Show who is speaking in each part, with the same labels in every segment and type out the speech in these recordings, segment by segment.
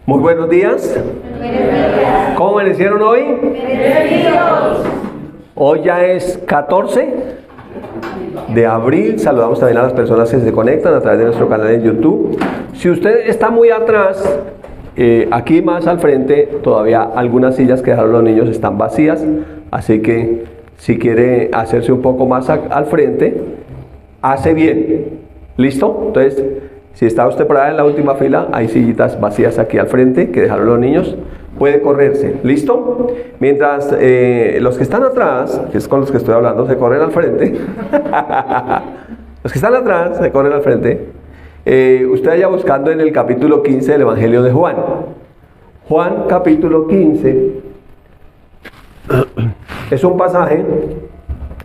Speaker 1: Muy buenos días. ¿Cómo amanecieron hoy? Hoy ya es 14 de abril. Saludamos también a las personas que se conectan a través de nuestro canal en YouTube. Si usted está muy atrás, aquí más al frente, todavía algunas sillas que dejaron los niños están vacías. Así que si quiere hacerse un poco más al frente, hace bien. ¿Listo? Entonces, si está usted por ahí en la última fila, hay sillitas vacías aquí al frente que dejaron los niños. Puede correrse. ¿Listo? Mientras los que están atrás, que es con los que estoy hablando, se corren al frente. Los que están atrás se corren al frente. Usted vaya buscando en el capítulo 15 del Evangelio de Juan. Juan capítulo 15 es un pasaje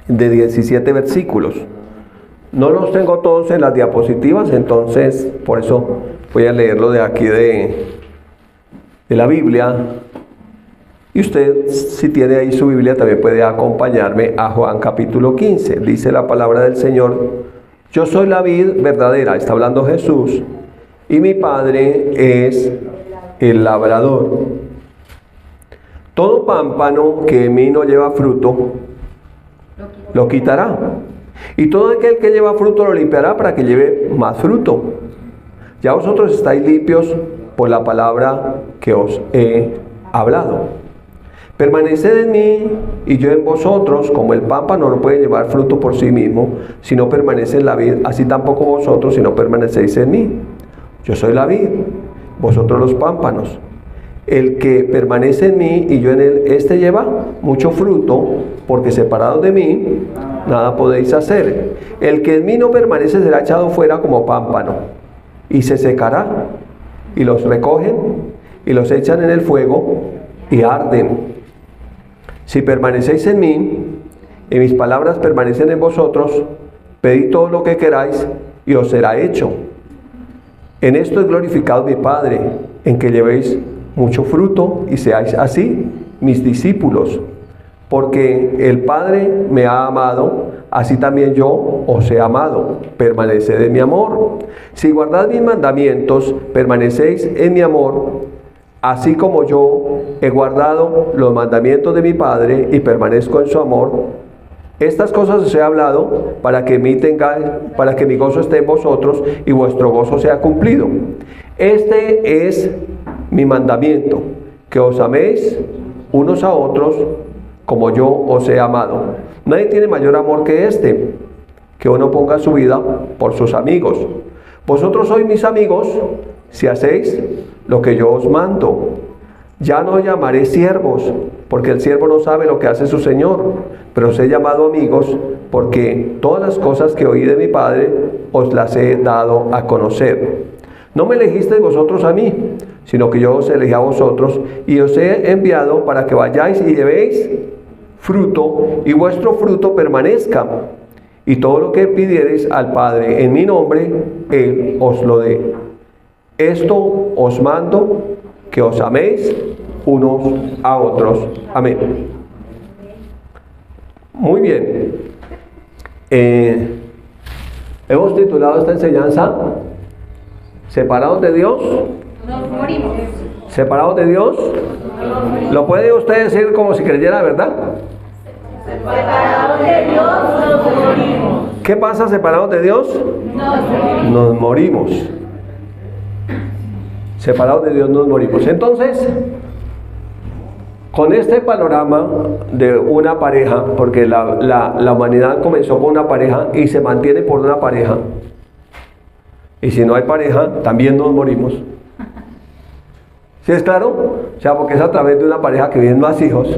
Speaker 1: de 17 versículos. No los tengo todos en las diapositivas, entonces por eso voy a leerlo de aquí de la Biblia. Y usted, si tiene ahí su Biblia, también puede acompañarme a Juan capítulo 15. Dice la palabra del Señor: yo soy la vid verdadera, está hablando Jesús, y mi Padre es el labrador. Todo pámpano que en mí no lleva fruto, lo quitará. Y todo aquel que lleva fruto lo limpiará para que lleve más fruto. Ya vosotros estáis limpios por la palabra que os he hablado. Permaneced en mí y yo en vosotros, como el pámpano no puede llevar fruto por sí mismo, si no permanece en la vid, así tampoco vosotros si no permanecéis en mí. Yo soy la vid, vosotros los pámpanos. El que permanece en mí y yo en él, este lleva mucho fruto, porque separados de mí, nada podéis hacer. El que en mí no permanece será echado fuera como pámpano, y se secará, y los recogen, y los echan en el fuego, y arden. Si permanecéis en mí, y mis palabras permanecen en vosotros, pedid todo lo que queráis, y os será hecho. En esto es glorificado mi Padre, en que llevéis mucho fruto y seáis así mis discípulos, porque el Padre me ha amado, así también yo os he amado. Permaneced en mi amor. Si guardad mis mandamientos, permanecéis en mi amor, así como yo he guardado los mandamientos de mi Padre y permanezco en su amor. Estas cosas os he hablado para que mi gozo esté en vosotros y vuestro gozo sea cumplido. Este es mi mandamiento, que os améis unos a otros como yo os he amado. Nadie tiene mayor amor que este, que uno ponga su vida por sus amigos. Vosotros sois mis amigos si hacéis lo que yo os mando. Ya no os llamaré siervos, porque el siervo no sabe lo que hace su Señor, pero os he llamado amigos, porque todas las cosas que oí de mi Padre os las he dado a conocer. No me elegisteis vosotros a mí, sino que yo os elegí a vosotros, y os he enviado para que vayáis y llevéis fruto, y vuestro fruto permanezca, y todo lo que pidiereis al Padre en mi nombre, Él os lo dé. Esto os mando, que os améis unos a otros. Amén. Muy bien. Hemos titulado esta enseñanza ¿Separados de Dios?
Speaker 2: Nos morimos.
Speaker 1: ¿Separados de Dios? ¿Lo puede usted decir como si creyera, verdad?
Speaker 2: Separados de Dios nos morimos.
Speaker 1: ¿Qué pasa separados de Dios? Nos morimos. Separados de Dios nos morimos. Entonces, con este panorama de una pareja, porque la humanidad comenzó con una pareja y se mantiene por una pareja, y si no hay pareja, también nos morimos. ¿Sí es claro? O sea, porque es a través de una pareja que vienen más hijos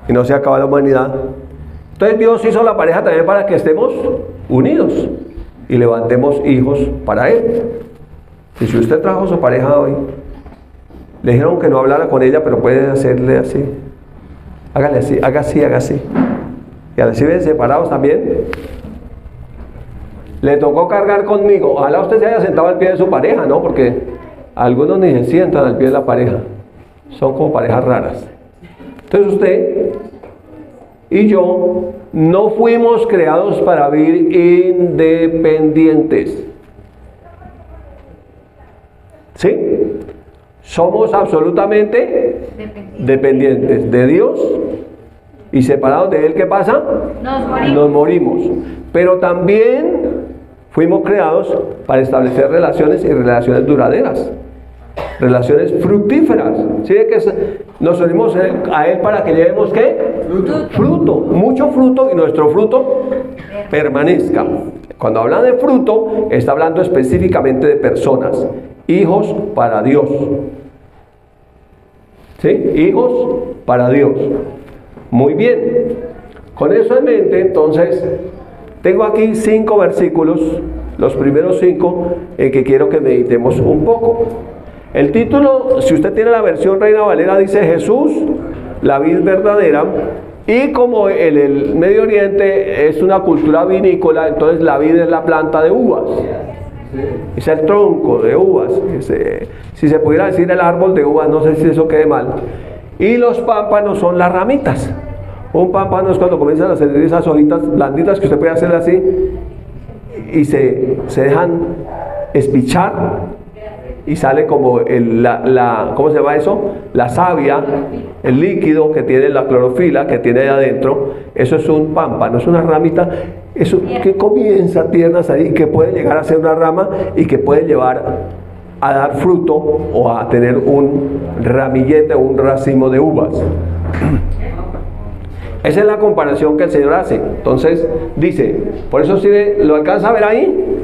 Speaker 1: y no se acaba la humanidad. Entonces Dios hizo la pareja también para que estemos unidos y levantemos hijos para Él. Y si usted trajo a su pareja hoy, le dijeron que no hablara con ella, pero puede hacerle así. Hágale así, haga así, haga así. Y así ven separados también. Le tocó cargar conmigo. Ojalá usted se haya sentado al pie de su pareja, ¿no? Porque algunos ni se sientan al pie de la pareja. Son como parejas raras. Entonces usted y yo no fuimos creados para vivir independientes. ¿Sí? somos absolutamente dependientes de Dios y separados de Él. ¿Qué pasa?
Speaker 2: Nos morimos.
Speaker 1: Nos morimos. Pero también fuimos creados para establecer relaciones y relaciones duraderas, relaciones fructíferas. ¿Sí? Nos unimos a Él para que llevemos ¿qué? Fruto, mucho fruto, y nuestro fruto permanezca. Cuando habla de fruto, está hablando específicamente de personas, hijos para Dios. ¿Sí? Hijos para Dios. Muy bien. Con eso en mente, entonces, tengo aquí 5 versículos, los primeros 5, en que quiero que meditemos un poco. El título, si usted tiene la versión Reina Valera, dice Jesús, la vid verdadera. Y como en el Medio Oriente es una cultura vinícola, entonces la vid es la planta de uvas. Es el tronco de uvas. Si se pudiera decir el árbol de uvas, no sé si eso quede mal. Y los pámpanos son las ramitas. Un pámpano es cuando comienzan a salir esas hojitas blanditas que usted puede hacer así y se dejan espichar y sale como ¿cómo se llama eso? La savia, el líquido que tiene la clorofila que tiene ahí adentro. Eso es un pámpano, es una ramita, eso que comienza tiernas ahí, que puede llegar a ser una rama y que puede llevar a dar fruto o a tener un ramillete o un racimo de uvas. Esa es la comparación que el Señor hace. Entonces dice, por eso si lo alcanza a ver ahí,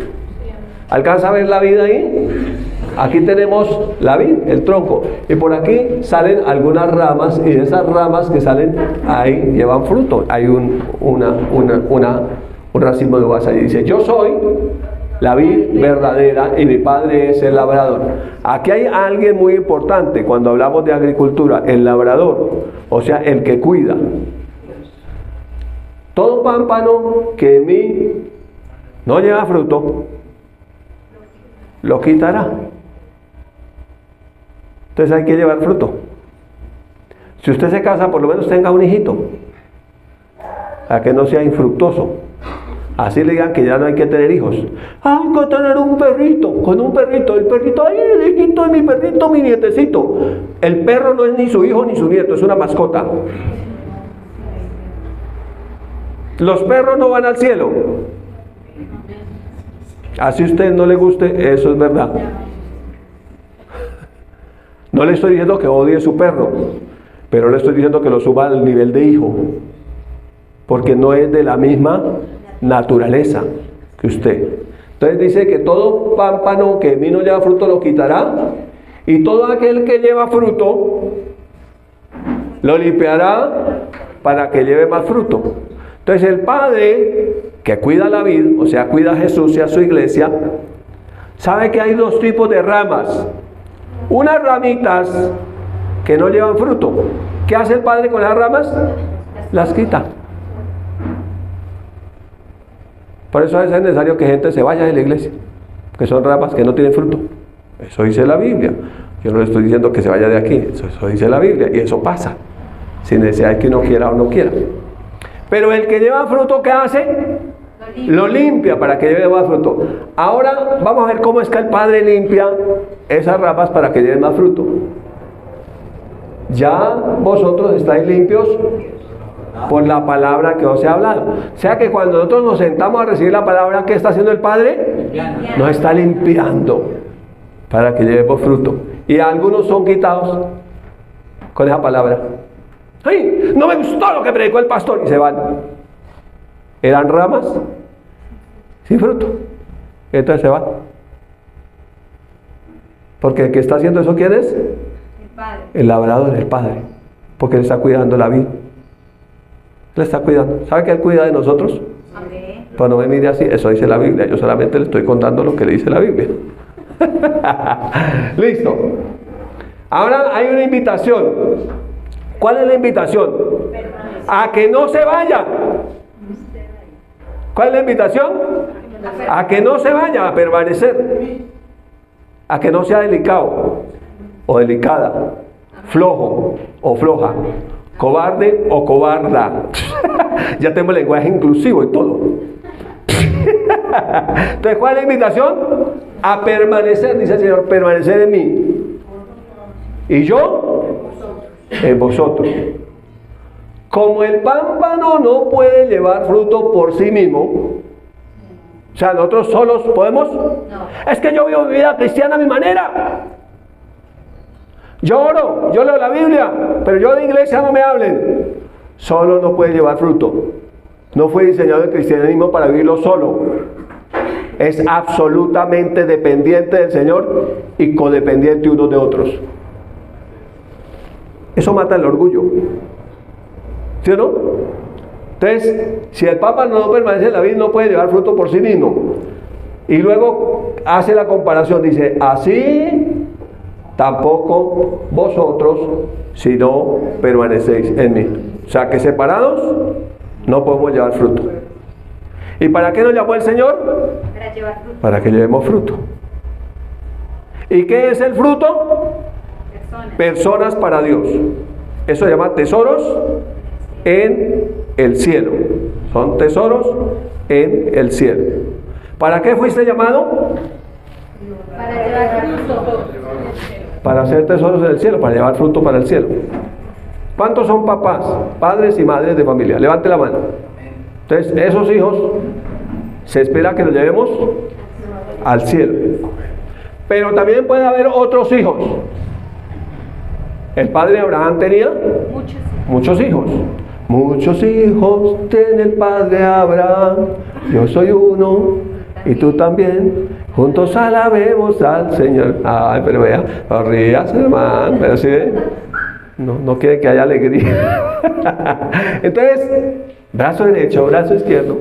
Speaker 1: alcanza a ver la vida ahí. Aquí tenemos la vid, el tronco, y por aquí salen algunas ramas, y de esas ramas que salen ahí llevan fruto. Hay un racimo de uvas ahí. Dice, yo soy la vid verdadera y mi Padre es el labrador. Aquí hay alguien muy importante cuando hablamos de agricultura, el labrador, o sea, el que cuida. Todo pámpano que en mí no lleva fruto, lo quitará. Entonces hay que llevar fruto. Si usted se casa, por lo menos tenga un hijito, a que no sea infructuoso. Así le digan que ya no hay que tener hijos. Hay que tener un perrito, con un perrito. El perrito, ay, el hijito de mi perrito, mi nietecito. El perro no es ni su hijo ni su nieto, es una mascota. Los perros no van al cielo. Así a usted no le guste, eso es verdad. No le estoy diciendo que odie a su perro, pero le estoy diciendo que lo suba al nivel de hijo, porque no es de la misma naturaleza que usted. Entonces dice que todo pámpano que en mí no lleva fruto lo quitará, y todo aquel que lleva fruto lo limpiará para que lleve más fruto. Entonces el Padre que cuida la vid, o sea, cuida a Jesús y a su iglesia, sabe que hay 2 tipos de ramas. Unas ramitas que no llevan fruto. ¿Qué hace el Padre con las ramas? Las quita. Por eso es necesario que gente se vaya de la iglesia, que son ramas que no tienen fruto. Eso dice la Biblia. Yo no le estoy diciendo que se vaya de aquí, eso dice la Biblia, y eso pasa, sin necesidad de que uno quiera o no quiera. Pero el que lleva fruto, ¿qué hace? Lo limpia para que lleve más fruto. Ahora vamos a ver cómo es que el Padre limpia esas ramas para que lleven más fruto. Ya vosotros estáis limpios por la palabra que os he hablado. O sea que cuando nosotros nos sentamos a recibir la palabra, ¿qué está haciendo el Padre? Nos está limpiando para que llevemos fruto. Y algunos son quitados con esa palabra. ¡Ay! No me gustó lo que predicó el pastor, y se van. Eran ramas sin fruto. Entonces se van. Porque el que está haciendo eso, ¿quién es?
Speaker 2: El Padre.
Speaker 1: El labrador, el Padre. Porque Él está cuidando la vida. Él está cuidando. ¿Sabe que Él cuida de nosotros?
Speaker 2: Amén.
Speaker 1: Pues no me mire así, eso dice la Biblia. Yo solamente le estoy contando lo que le dice la Biblia. Listo. Ahora hay una invitación. ¿Cuál es la invitación? A que no se vaya. ¿Cuál es la invitación? A que no se vaya, a permanecer. A que no sea delicado o delicada, flojo o floja, cobarde o cobarda. Ya tengo lenguaje inclusivo y todo. Entonces, ¿cuál es la invitación? A permanecer, dice el Señor, permanecer en mí. y yo en vosotros. Como el pámpano no puede llevar fruto por sí mismo, o sea, nosotros solos podemos. Es que yo vivo mi vida cristiana a mi manera. Yo oro, yo leo la Biblia, pero yo de iglesia no me hablen. Solo no puede llevar fruto. No fue diseñado el cristianismo para vivirlo solo. Es absolutamente dependiente del Señor y codependiente unos de otros. Eso mata el orgullo. ¿Sí o no? Entonces, si el Papa no permanece en la vida, no puede llevar fruto por sí mismo. Y luego hace la comparación, dice, así tampoco vosotros, si no permanecéis en mí. O sea, que separados no podemos llevar fruto. ¿Y para qué nos llamó el Señor?
Speaker 2: Para llevar fruto.
Speaker 1: Para que llevemos fruto. ¿Y qué es el fruto? Personas para Dios. Eso se llama tesoros en el cielo. Son tesoros en el cielo. ¿Para qué fuiste llamado?
Speaker 2: Para llevar fruto.
Speaker 1: Para hacer tesoros en el cielo, para llevar fruto para el cielo. ¿Cuántos son papás, padres y madres de familia? Levante la mano. Entonces, esos hijos se espera que los llevemos al cielo. Pero también puede haber otros hijos. El padre Abraham tenía muchos hijos. Muchos hijos tiene el padre Abraham. Yo soy uno y tú también. Juntos alabemos al Señor. Ay, pero vea, no rías, hermano. Pero sí, no quiere que haya alegría. Entonces, brazo derecho, brazo izquierdo.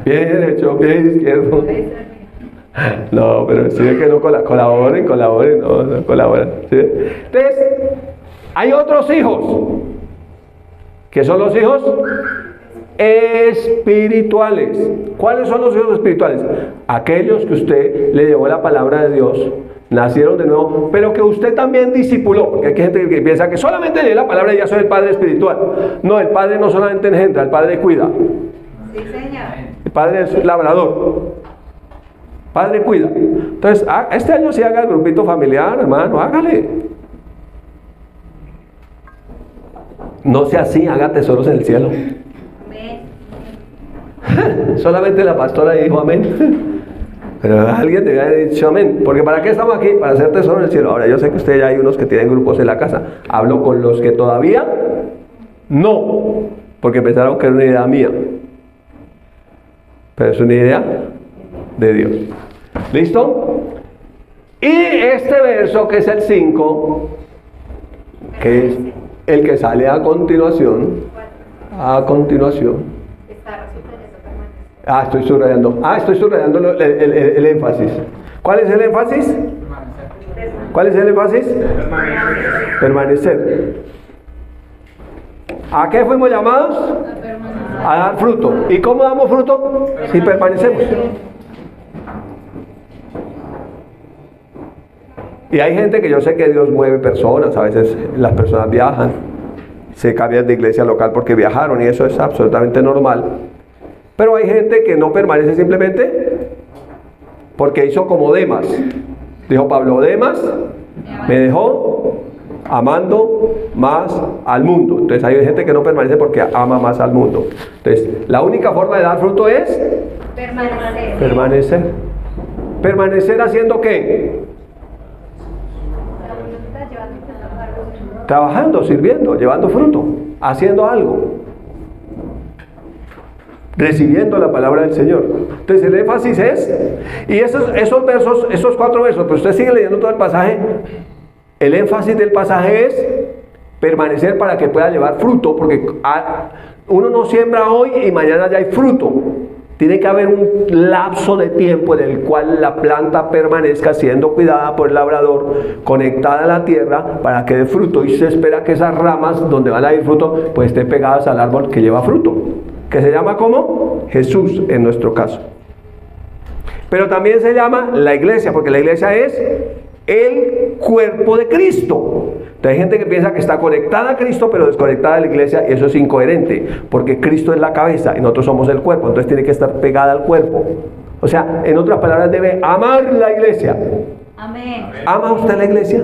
Speaker 1: Pie derecho, pie izquierdo. No, pero sí que no colaboren, no colaboran. ¿Sí? Entonces, hay otros hijos, que son los hijos espirituales. ¿Cuáles son los hijos espirituales? Aquellos que usted le llevó la palabra de Dios, nacieron de nuevo, pero que usted también discipuló, porque hay gente que piensa que solamente lee la palabra y ya soy el padre espiritual. No, el padre no solamente engendra, el padre cuida.
Speaker 2: Sí, señor.
Speaker 1: El padre es labrador. Padre cuida. Entonces, este año sí haga el grupito familiar, hermano, hágale. No sea así, haga tesoros en el cielo.
Speaker 2: Amén.
Speaker 1: Solamente la pastora dijo amén. Pero alguien debía haber dicho amén. Porque ¿para qué estamos aquí? Para hacer tesoros en el cielo. Ahora, yo sé que ustedes ya hay unos que tienen grupos en la casa. Hablo con los que todavía no. Porque pensaron que era una idea mía. Pero es una idea de Dios. ¿Listo? Y este verso que es el 5, que es el que sale a continuación. Estoy subrayando el énfasis. ¿Cuál es el énfasis? ¿Cuál es el énfasis? Permanecer. ¿A qué fuimos llamados? A dar fruto. ¿Y cómo damos fruto? Si permanecemos. Y hay gente que yo sé que Dios mueve personas, a veces las personas viajan, se cambian de iglesia local porque viajaron y eso es absolutamente normal. Pero hay gente que no permanece simplemente porque hizo como Demas. Dijo Pablo, Demas me dejó amando más al mundo. Entonces hay gente que no permanece porque ama más al mundo. Entonces la única forma de dar fruto es permanecer. ¿Permanecer haciendo qué? Trabajando, sirviendo, llevando fruto, haciendo algo, recibiendo la palabra del Señor. Entonces el énfasis es, y esos versos, esos 4 versos, pero usted sigue leyendo todo el pasaje, el énfasis del pasaje es permanecer para que pueda llevar fruto, porque uno no siembra hoy y mañana ya hay fruto. Tiene que haber un lapso de tiempo en el cual la planta permanezca siendo cuidada por el labrador, conectada a la tierra para que dé fruto, y se espera que esas ramas donde van a ir fruto pues estén pegadas al árbol que lleva fruto, que se llama ¿cómo? Jesús en nuestro caso. Pero también se llama la iglesia, porque la iglesia es el cuerpo de Cristo. Entonces hay gente que piensa que está conectada a Cristo pero desconectada de la iglesia, y eso es incoherente, porque Cristo es la cabeza y nosotros somos el cuerpo, entonces tiene que estar pegada al cuerpo. O sea, en otras palabras, debe amar la iglesia.
Speaker 2: Amén.
Speaker 1: ¿Ama usted la iglesia?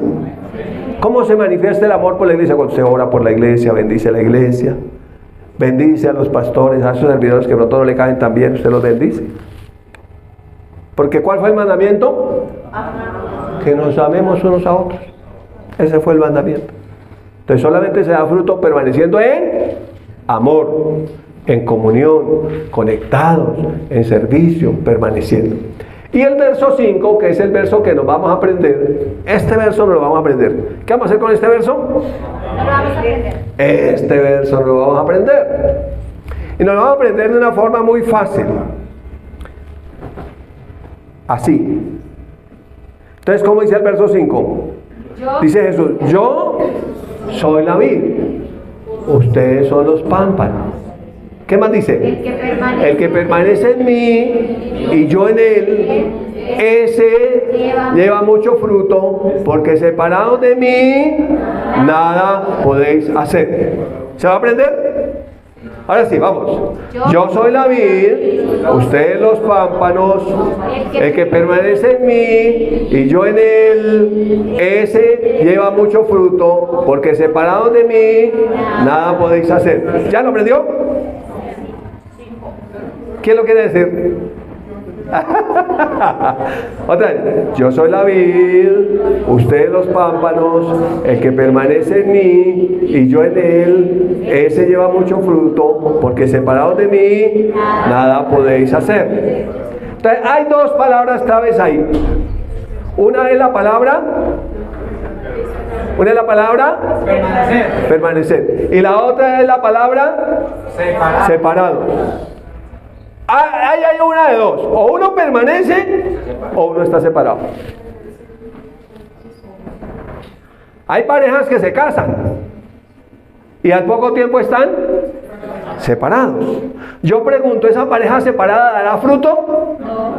Speaker 1: ¿Cómo se manifiesta el amor por la iglesia? Cuando usted ora por la iglesia, bendice a la iglesia, bendice a los pastores, a esos servidores que pronto no le caen tan bien, usted los bendice. Porque ¿cuál fue el mandamiento? Que nos amemos unos a otros. Ese fue el mandamiento. Entonces solamente se da fruto permaneciendo en amor, en comunión, conectados, en servicio, permaneciendo. Y el verso 5, que es el verso que nos vamos a aprender, este verso nos lo vamos a aprender. ¿Qué vamos a hacer con este verso?
Speaker 2: No lo vamos a aprender.
Speaker 1: Este verso lo vamos a aprender. Y nos lo vamos a aprender de una forma muy fácil. Así. Entonces, ¿cómo dice el verso 5? Dice Jesús, yo soy la vid, ustedes son los pámpanos. ¿Qué más dice? El que permanece en mí y yo en él, ese lleva mucho fruto, porque separados de mí, nada podéis hacer. ¿Se va a aprender? Ahora sí, vamos. Yo soy la vid, ustedes los pámpanos, el que permanece en mí y yo en él, ese lleva mucho fruto, porque separados de mí, nada podéis hacer. ¿Ya lo aprendió? ¿Quién lo quiere decir? Otra vez. Yo soy la vid, ustedes los pámpanos, el que permanece en mí y yo en él, ese lleva mucho fruto, porque separados de mí, nada podéis hacer. Entonces, hay dos palabras claves ahí. Una es la palabra permanecer. Y la otra es la palabra separado. Hay una de dos, o uno permanece o uno está separado. Hay parejas que se casan y al poco tiempo están separados. Yo pregunto, ¿esa pareja separada dará fruto?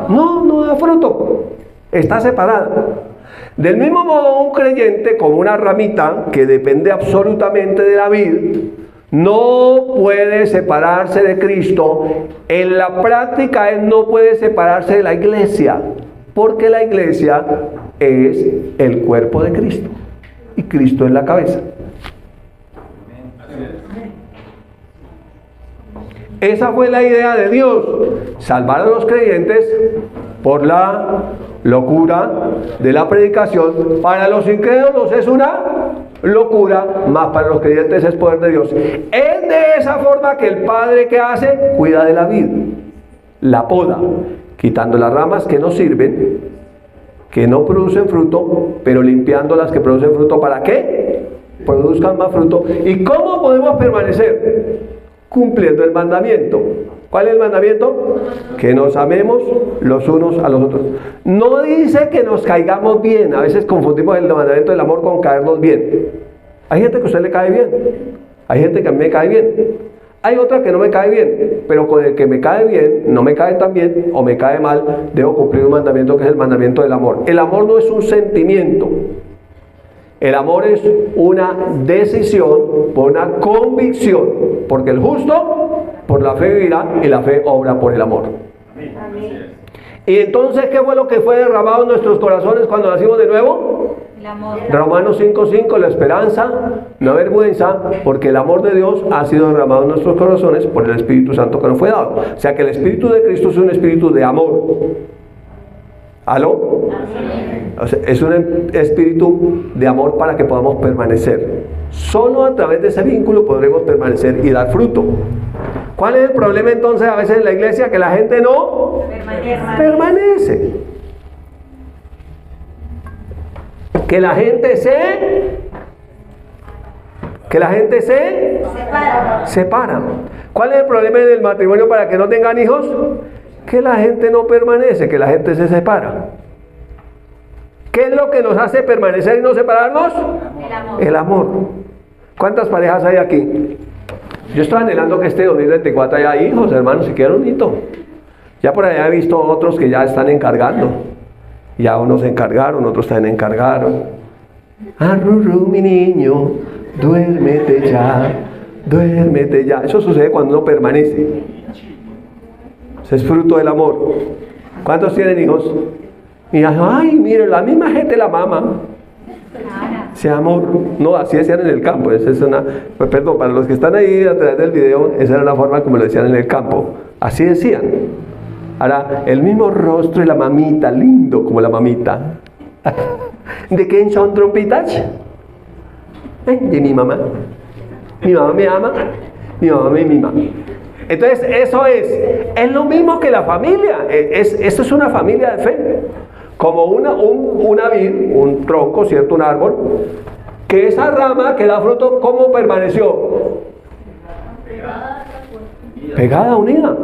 Speaker 1: No da fruto, está separada. Del mismo modo, un creyente como una ramita que depende absolutamente de la vid, no puede separarse de Cristo. En la práctica, él no puede separarse de la iglesia, porque la iglesia es el cuerpo de Cristo y Cristo es la cabeza. Esa fue la idea de Dios, salvar a los creyentes por la locura de la predicación. Para los incrédulos es una locura, más para los creyentes es poder de Dios. Es de esa forma que el Padre, ¿qué hace? Cuida de la vid, la poda, quitando las ramas que no sirven, que no producen fruto, pero limpiando las que producen fruto. ¿Para qué? Produzcan más fruto. ¿Y cómo podemos permanecer? Cumpliendo el mandamiento. ¿Cuál es el mandamiento? Que nos amemos los unos a los otros. No dice que nos caigamos bien. A veces confundimos el mandamiento del amor con caernos bien. Hay gente que a usted le cae bien, hay gente que a mí me cae bien, hay otra que no me cae bien, pero con el que me cae bien, no me cae tan bien o me cae mal, debo cumplir un mandamiento que es el mandamiento del amor. El amor no es un sentimiento. El amor es una decisión por una convicción, porque el justo por la fe vivirá y la fe obra por el amor.
Speaker 2: Amén.
Speaker 1: Y entonces, ¿qué fue lo que fue derramado en nuestros corazones cuando nacimos de nuevo?
Speaker 2: El amor.
Speaker 1: Romanos 5:5, la esperanza, no vergüenza, porque el amor de Dios ha sido derramado en nuestros corazones por el Espíritu Santo que nos fue dado. O sea que el Espíritu de Cristo es un espíritu de amor. ¿Aló? O sea, es un espíritu de amor para que podamos permanecer. Solo a través de ese vínculo podremos permanecer y dar fruto. ¿Cuál es el problema entonces a veces en la iglesia? Que la gente no permanece. Que la gente se separa. ¿Cuál es el problema en el matrimonio para que no tengan hijos? Que la gente no permanece, que la gente se separa. ¿Qué es lo que nos hace permanecer y no separarnos? El amor. ¿Cuántas parejas hay aquí? Yo estoy anhelando que este 2024 haya hijos, hermanos, si quieren un hito. Ya por allá he visto otros que ya están encargando. Ya unos se encargaron, otros también encargaron. Arrurú, mi niño, duérmete ya, duérmete ya. Eso sucede cuando uno permanece. Eso es fruto del amor. ¿Cuántos tienen hijos? Y ay, mire, la misma gente la mama. Se amor. No, así decían en el campo. Esa es una, pues, perdón, para los que están ahí a través del video, esa era la forma como lo decían en el campo. Así decían. Ahora, el mismo rostro de la mamita, lindo como la mamita. ¿De quién son trompitas? De mi mamá. Mi mamá me ama, mi mamá me mima. Entonces, eso es lo mismo que la familia. Esto es una familia de fe. Como una vid, un tronco, ¿cierto? Un árbol. Que esa rama que da fruto, ¿cómo permaneció? Pegada, unida.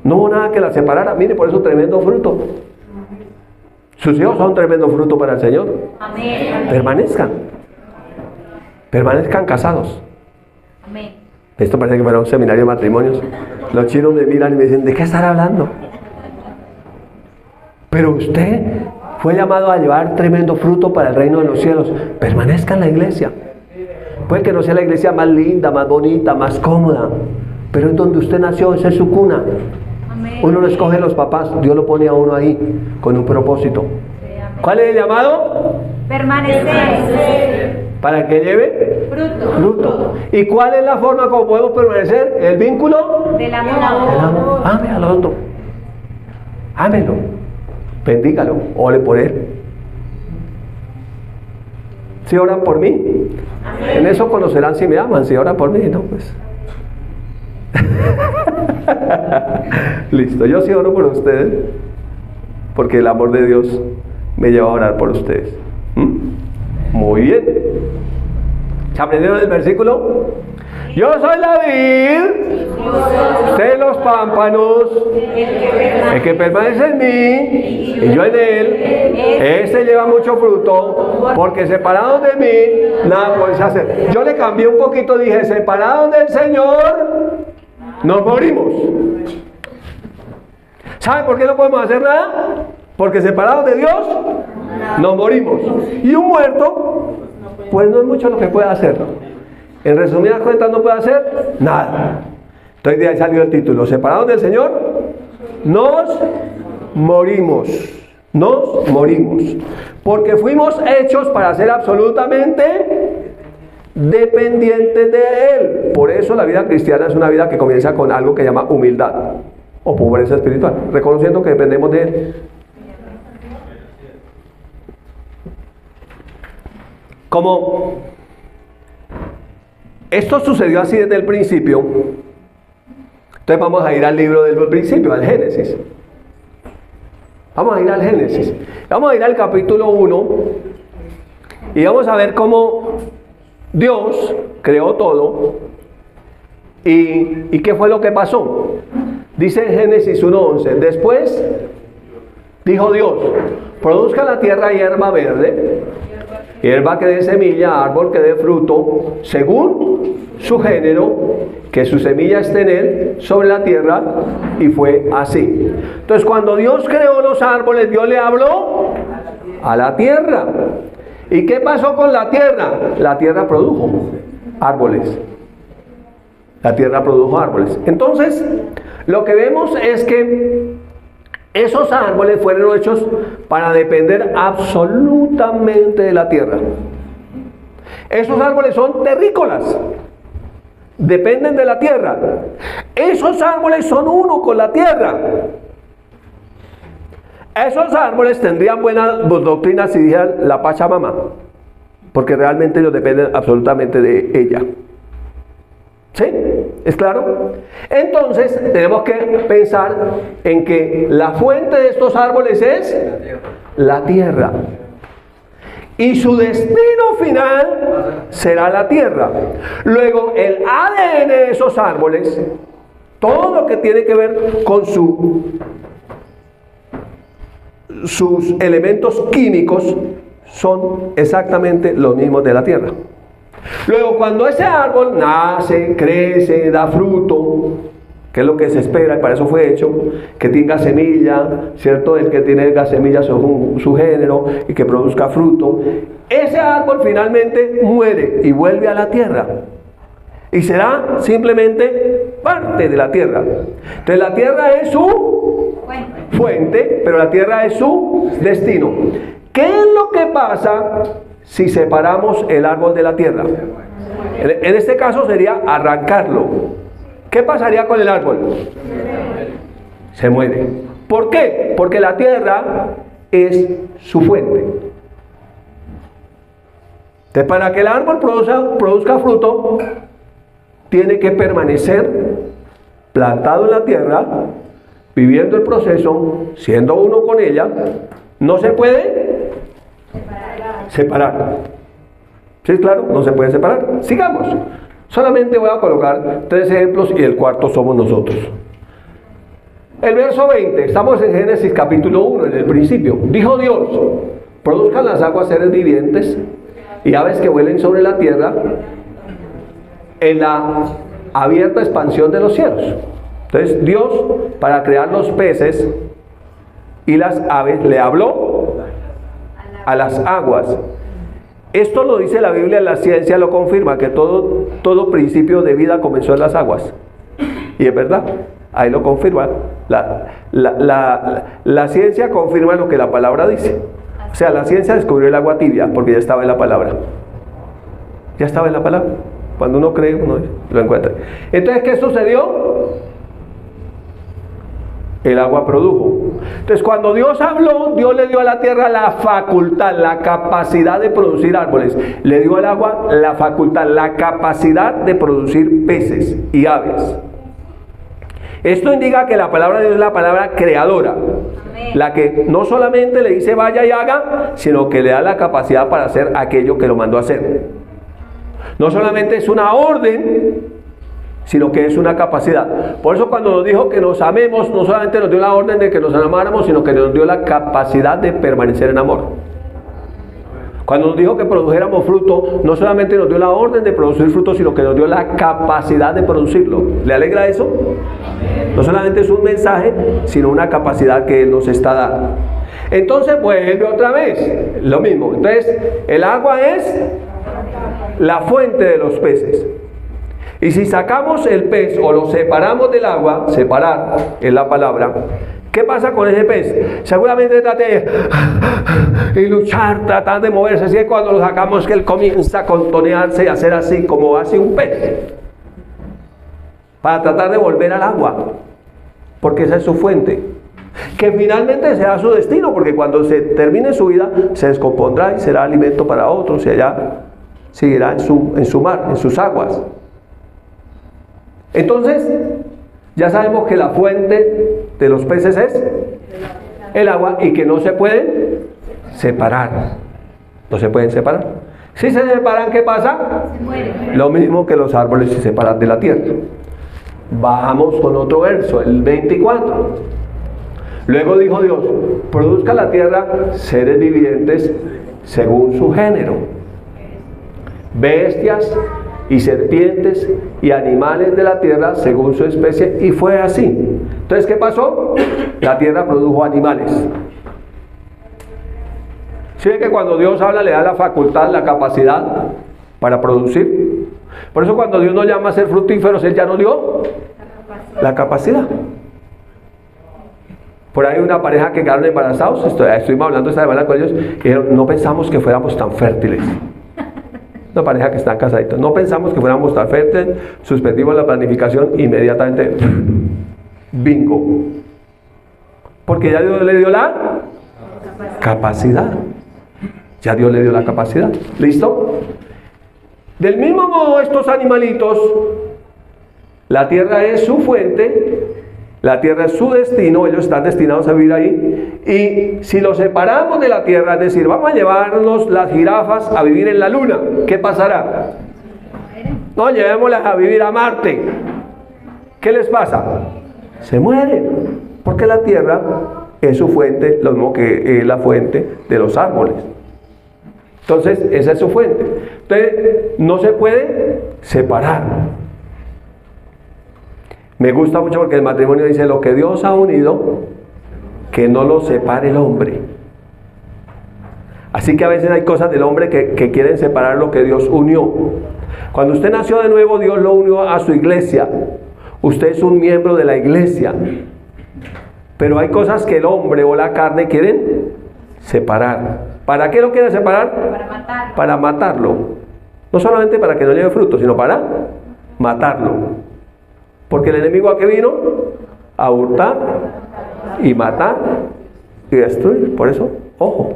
Speaker 1: No hubo nada que la separara. Mire, por eso tremendo fruto. Sus hijos son tremendo fruto para el Señor.
Speaker 2: Amén.
Speaker 1: Permanezcan. Permanezcan casados.
Speaker 2: Amén.
Speaker 1: Esto parece que fuera un seminario de matrimonios. Los chinos me miran y me dicen, ¿de qué estará hablando? Pero usted fue llamado a llevar tremendo fruto para el reino de los cielos. Permanezca en la iglesia. Puede que no sea la iglesia más linda, más bonita, más cómoda, pero es donde usted nació, esa es su cuna.
Speaker 2: Amén.
Speaker 1: Uno no escoge los papás, Dios lo pone a uno ahí con un propósito. ¿Cuál es el llamado?
Speaker 2: Permanecer.
Speaker 1: Para que lleve
Speaker 2: Fruto.
Speaker 1: fruto. ¿Y cuál es la forma como podemos permanecer? El vínculo
Speaker 2: Del amor.
Speaker 1: del amor. Ame al otro. Ámelo. Bendígalo. Ore por él. Si oran por mí,
Speaker 2: Amén.
Speaker 1: en eso conocerán si me aman. Si oran por mí, no, pues. Listo. Yo sí oro por ustedes, porque el amor de Dios me lleva a orar por ustedes. Muy bien. ¿Se aprendieron el versículo? Yo soy la vid, ustedes los pámpanos, el que permanece en mí y yo en él, ese lleva mucho fruto, porque separados de mí, nada podéis hacer. Yo le cambié un poquito, dije, separados del Señor, nos morimos. ¿Saben por qué no podemos hacer nada? Porque separados de Dios, nos morimos. Y un muerto, pues no es mucho lo que puede hacer. En resumidas cuentas, no puede hacer nada. Entonces de ahí salió el título: separados del Señor, nos morimos. Nos morimos. Porque fuimos hechos para ser absolutamente dependientes de Él. Por eso la vida cristiana es una vida que comienza con algo que llama humildad o pobreza espiritual, reconociendo que dependemos de Él. Como esto sucedió así desde el principio, entonces vamos a ir al libro del principio, al Génesis. Vamos a ir al Génesis. Vamos a ir al capítulo 1 y vamos a ver cómo Dios creó todo y qué fue lo que pasó. Dice en Génesis 1:11, después dijo Dios, produzca la tierra hierba verde, hierba que dé semilla, árbol que dé fruto, según su género, que su semilla esté en él, sobre la tierra, y fue así. Entonces, cuando Dios creó los árboles, Dios le habló a la tierra. ¿Y qué pasó con la tierra? La tierra produjo árboles. La tierra produjo árboles. Entonces, lo que vemos es que esos árboles fueron hechos para depender absolutamente de la tierra. Esos árboles son terrícolas. Dependen de la tierra. Esos árboles son uno con la tierra. Esos árboles tendrían buena doctrina si dijeran la Pachamama, porque realmente ellos dependen absolutamente de ella. ¿Sí? ¿Es claro? Entonces tenemos que pensar en que la fuente de estos árboles es la tierra. Y su destino final será la tierra. Luego el ADN de esos árboles, todo lo que tiene que ver con sus elementos químicos, son exactamente los mismos de la tierra. Luego, cuando ese árbol nace, crece, da fruto, que es lo que se espera, y para eso fue hecho, que tenga semilla, ¿cierto? El que tenga semilla según su género y que produzca fruto, ese árbol finalmente muere y vuelve a la tierra. Y será simplemente parte de la tierra. Entonces la tierra es su fuente, pero la tierra es su destino. ¿Qué es lo que pasa si separamos el árbol de la tierra? En este caso sería arrancarlo. ¿Qué pasaría con el árbol? Se muere. ¿Por qué? Porque la tierra es su fuente. Entonces, para que el árbol produzca fruto, tiene que permanecer plantado en la tierra, viviendo el proceso, siendo uno con ella. No se puede separar. ¿Sí es claro? No se puede separar. Sigamos. Solamente voy a colocar 3 ejemplos y el cuarto somos nosotros. El verso 20, estamos en Génesis capítulo 1, en el principio. Dijo Dios: produzcan las aguas seres vivientes y aves que vuelen sobre la tierra en la abierta expansión de los cielos. Entonces Dios, para crear los peces y las aves, le habló a las aguas. Esto lo dice la Biblia, la ciencia lo confirma, que todo principio de vida comenzó en las aguas. Y es verdad, ahí lo confirma. La ciencia confirma lo que la palabra dice. O sea, la ciencia descubrió el agua tibia porque ya estaba en la palabra. Ya estaba en la palabra. Cuando uno cree, uno lo encuentra. Entonces, ¿qué sucedió? El agua produjo. Entonces, cuando Dios habló, Dios le dio a la tierra la facultad, la capacidad de producir árboles. Le dio al agua la facultad, la capacidad de producir peces y aves. Esto indica que la palabra de Dios es la palabra creadora. La que no solamente le dice vaya y haga, sino que le da la capacidad para hacer aquello que lo mandó a hacer. No solamente es una orden, sino que es una capacidad. Por eso cuando nos dijo que nos amemos, no solamente nos dio la orden de que nos amáramos, sino que nos dio la capacidad de permanecer en amor. Cuando nos dijo que produjéramos fruto, no solamente nos dio la orden de producir fruto, sino que nos dio la capacidad de producirlo. ¿Le alegra eso? No solamente es un mensaje, sino una capacidad que Él nos está dando. Entonces vuelve otra vez, lo mismo. Entonces, el agua es la fuente de los peces. Y si sacamos el pez o lo separamos del agua, separar es la palabra, ¿qué pasa con ese pez? Seguramente trate de luchar, tratar de moverse. Así que cuando lo sacamos, que él comienza a contonearse y a hacer así como hace un pez, para tratar de volver al agua, porque esa es su fuente, que finalmente será su destino, porque cuando se termine su vida se descompondrá y será alimento para otros, y allá seguirá en su mar, en sus aguas. Entonces, ya sabemos que la fuente de los peces es el agua y que no se pueden separar. No se pueden separar. Si se separan, ¿qué pasa?
Speaker 2: Se mueren.
Speaker 1: Lo mismo que los árboles se separan de la tierra. Bajamos con otro verso, el 24. Luego dijo Dios: produzca la tierra seres vivientes según su género, bestias y serpientes y animales de la tierra según su especie. Y fue así. Entonces, ¿qué pasó? La tierra produjo animales. ¿Sí ve que cuando Dios habla le da la facultad, la capacidad para producir? Por eso cuando Dios nos llama a ser fructíferos, Él ya nos dio la capacidad. Por ahí una pareja que quedaron embarazados, estuvimos hablando esta semana con ellos, y dijeron: no pensamos que fuéramos tan fértiles. Una pareja que están casaditos, no pensamos que fuéramos tan fértiles, suspendimos la planificación, inmediatamente bingo, porque ya Dios le dio la capacidad. Ya Dios le dio la capacidad. ¿Listo? Del mismo modo, estos animalitos, la tierra es su fuente, la tierra es su destino, ellos están destinados a vivir ahí. Y si los separamos de la tierra, es decir, vamos a llevarnos las jirafas a vivir en la luna, ¿qué pasará? No, llevémoslas a vivir a Marte. ¿Qué les pasa? Se mueren, porque la tierra es su fuente, lo mismo que es la fuente de los árboles. Entonces, esa es su fuente. Entonces, no se puede separar. Me gusta mucho porque el matrimonio dice: lo que Dios ha unido, que no lo separe el hombre. Así que a veces hay cosas del hombre que quieren separar lo que Dios unió. Cuando usted nació de nuevo, Dios lo unió a su iglesia. Usted es un miembro de la iglesia. Pero hay cosas que el hombre o la carne quieren separar. ¿Para qué lo quieren separar?
Speaker 2: Para matarlo.
Speaker 1: Para matarlo. No solamente para que no lleve fruto, sino para matarlo. Porque el enemigo, ¿a qué vino? A hurtar y matar y destruir. Por eso, ojo,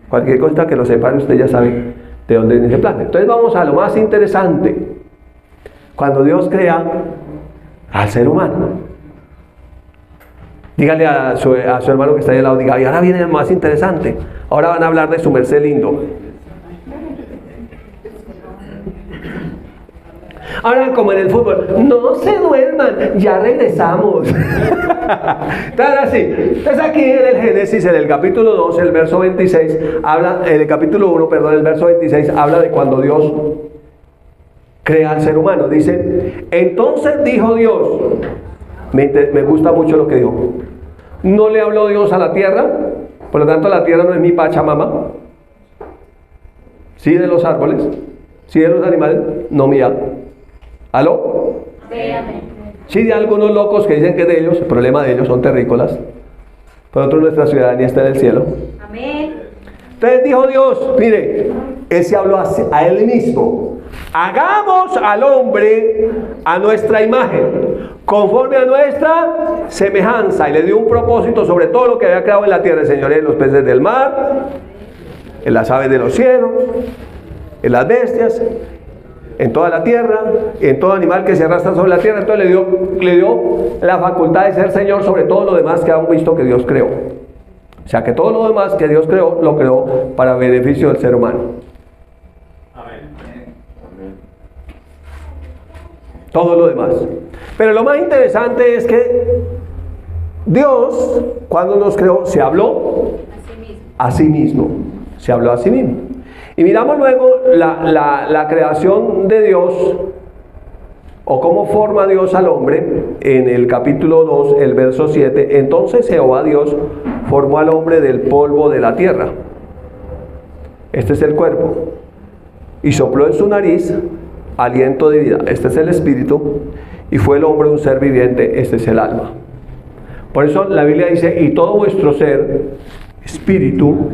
Speaker 1: cualquier cosa que lo separe, usted ya sabe de dónde viene ese plan. Entonces vamos a lo más interesante. Cuando Dios crea al ser humano, dígale a su hermano que está ahí al lado, diga, y ahora viene lo más interesante. Ahora van a hablar de su merced lindo. Ahora, como en el fútbol, no se duerman, ya regresamos. Entonces, así. Entonces aquí en el Génesis, en el capítulo 2, el verso 26, habla, en el capítulo 1, perdón, el verso 26, habla de cuando Dios crea al ser humano. Dice, entonces dijo Dios, me gusta mucho lo que dijo, no le habló Dios a la tierra, por lo tanto la tierra no es mi pachamama, sí de los árboles, sí de los animales, no mía. ¿Aló? Sí de algunos locos que dicen que es de ellos, el problema de ellos son terrícolas, por otro nuestra ciudadanía está en el cielo.
Speaker 2: Amén.
Speaker 1: Entonces dijo Dios, mire, Él se habló a Él mismo, hagamos al hombre a nuestra imagen, conforme a nuestra semejanza, y le dio un propósito sobre todo lo que había creado en la tierra, el Señor, en los peces del mar, en las aves de los cielos, en las bestias, en toda la tierra, en todo animal que se arrastra sobre la tierra. Entonces le dio la facultad de ser Señor sobre todo lo demás que han visto que Dios creó. O sea que todo lo demás que Dios creó, lo creó para beneficio del ser humano. Todo lo demás. Pero lo más interesante es que Dios, cuando nos creó, se habló a sí mismo. Se habló a sí mismo. Y miramos luego la creación de Dios, o cómo forma Dios al hombre, en el capítulo 2, el verso 7. Entonces Jehová Dios formó al hombre del polvo de la tierra. Este es el cuerpo. Y sopló en su nariz aliento de vida. Este es el espíritu. Y fue el hombre un ser viviente. Este es el alma. Por eso la Biblia dice, y todo vuestro ser, espíritu,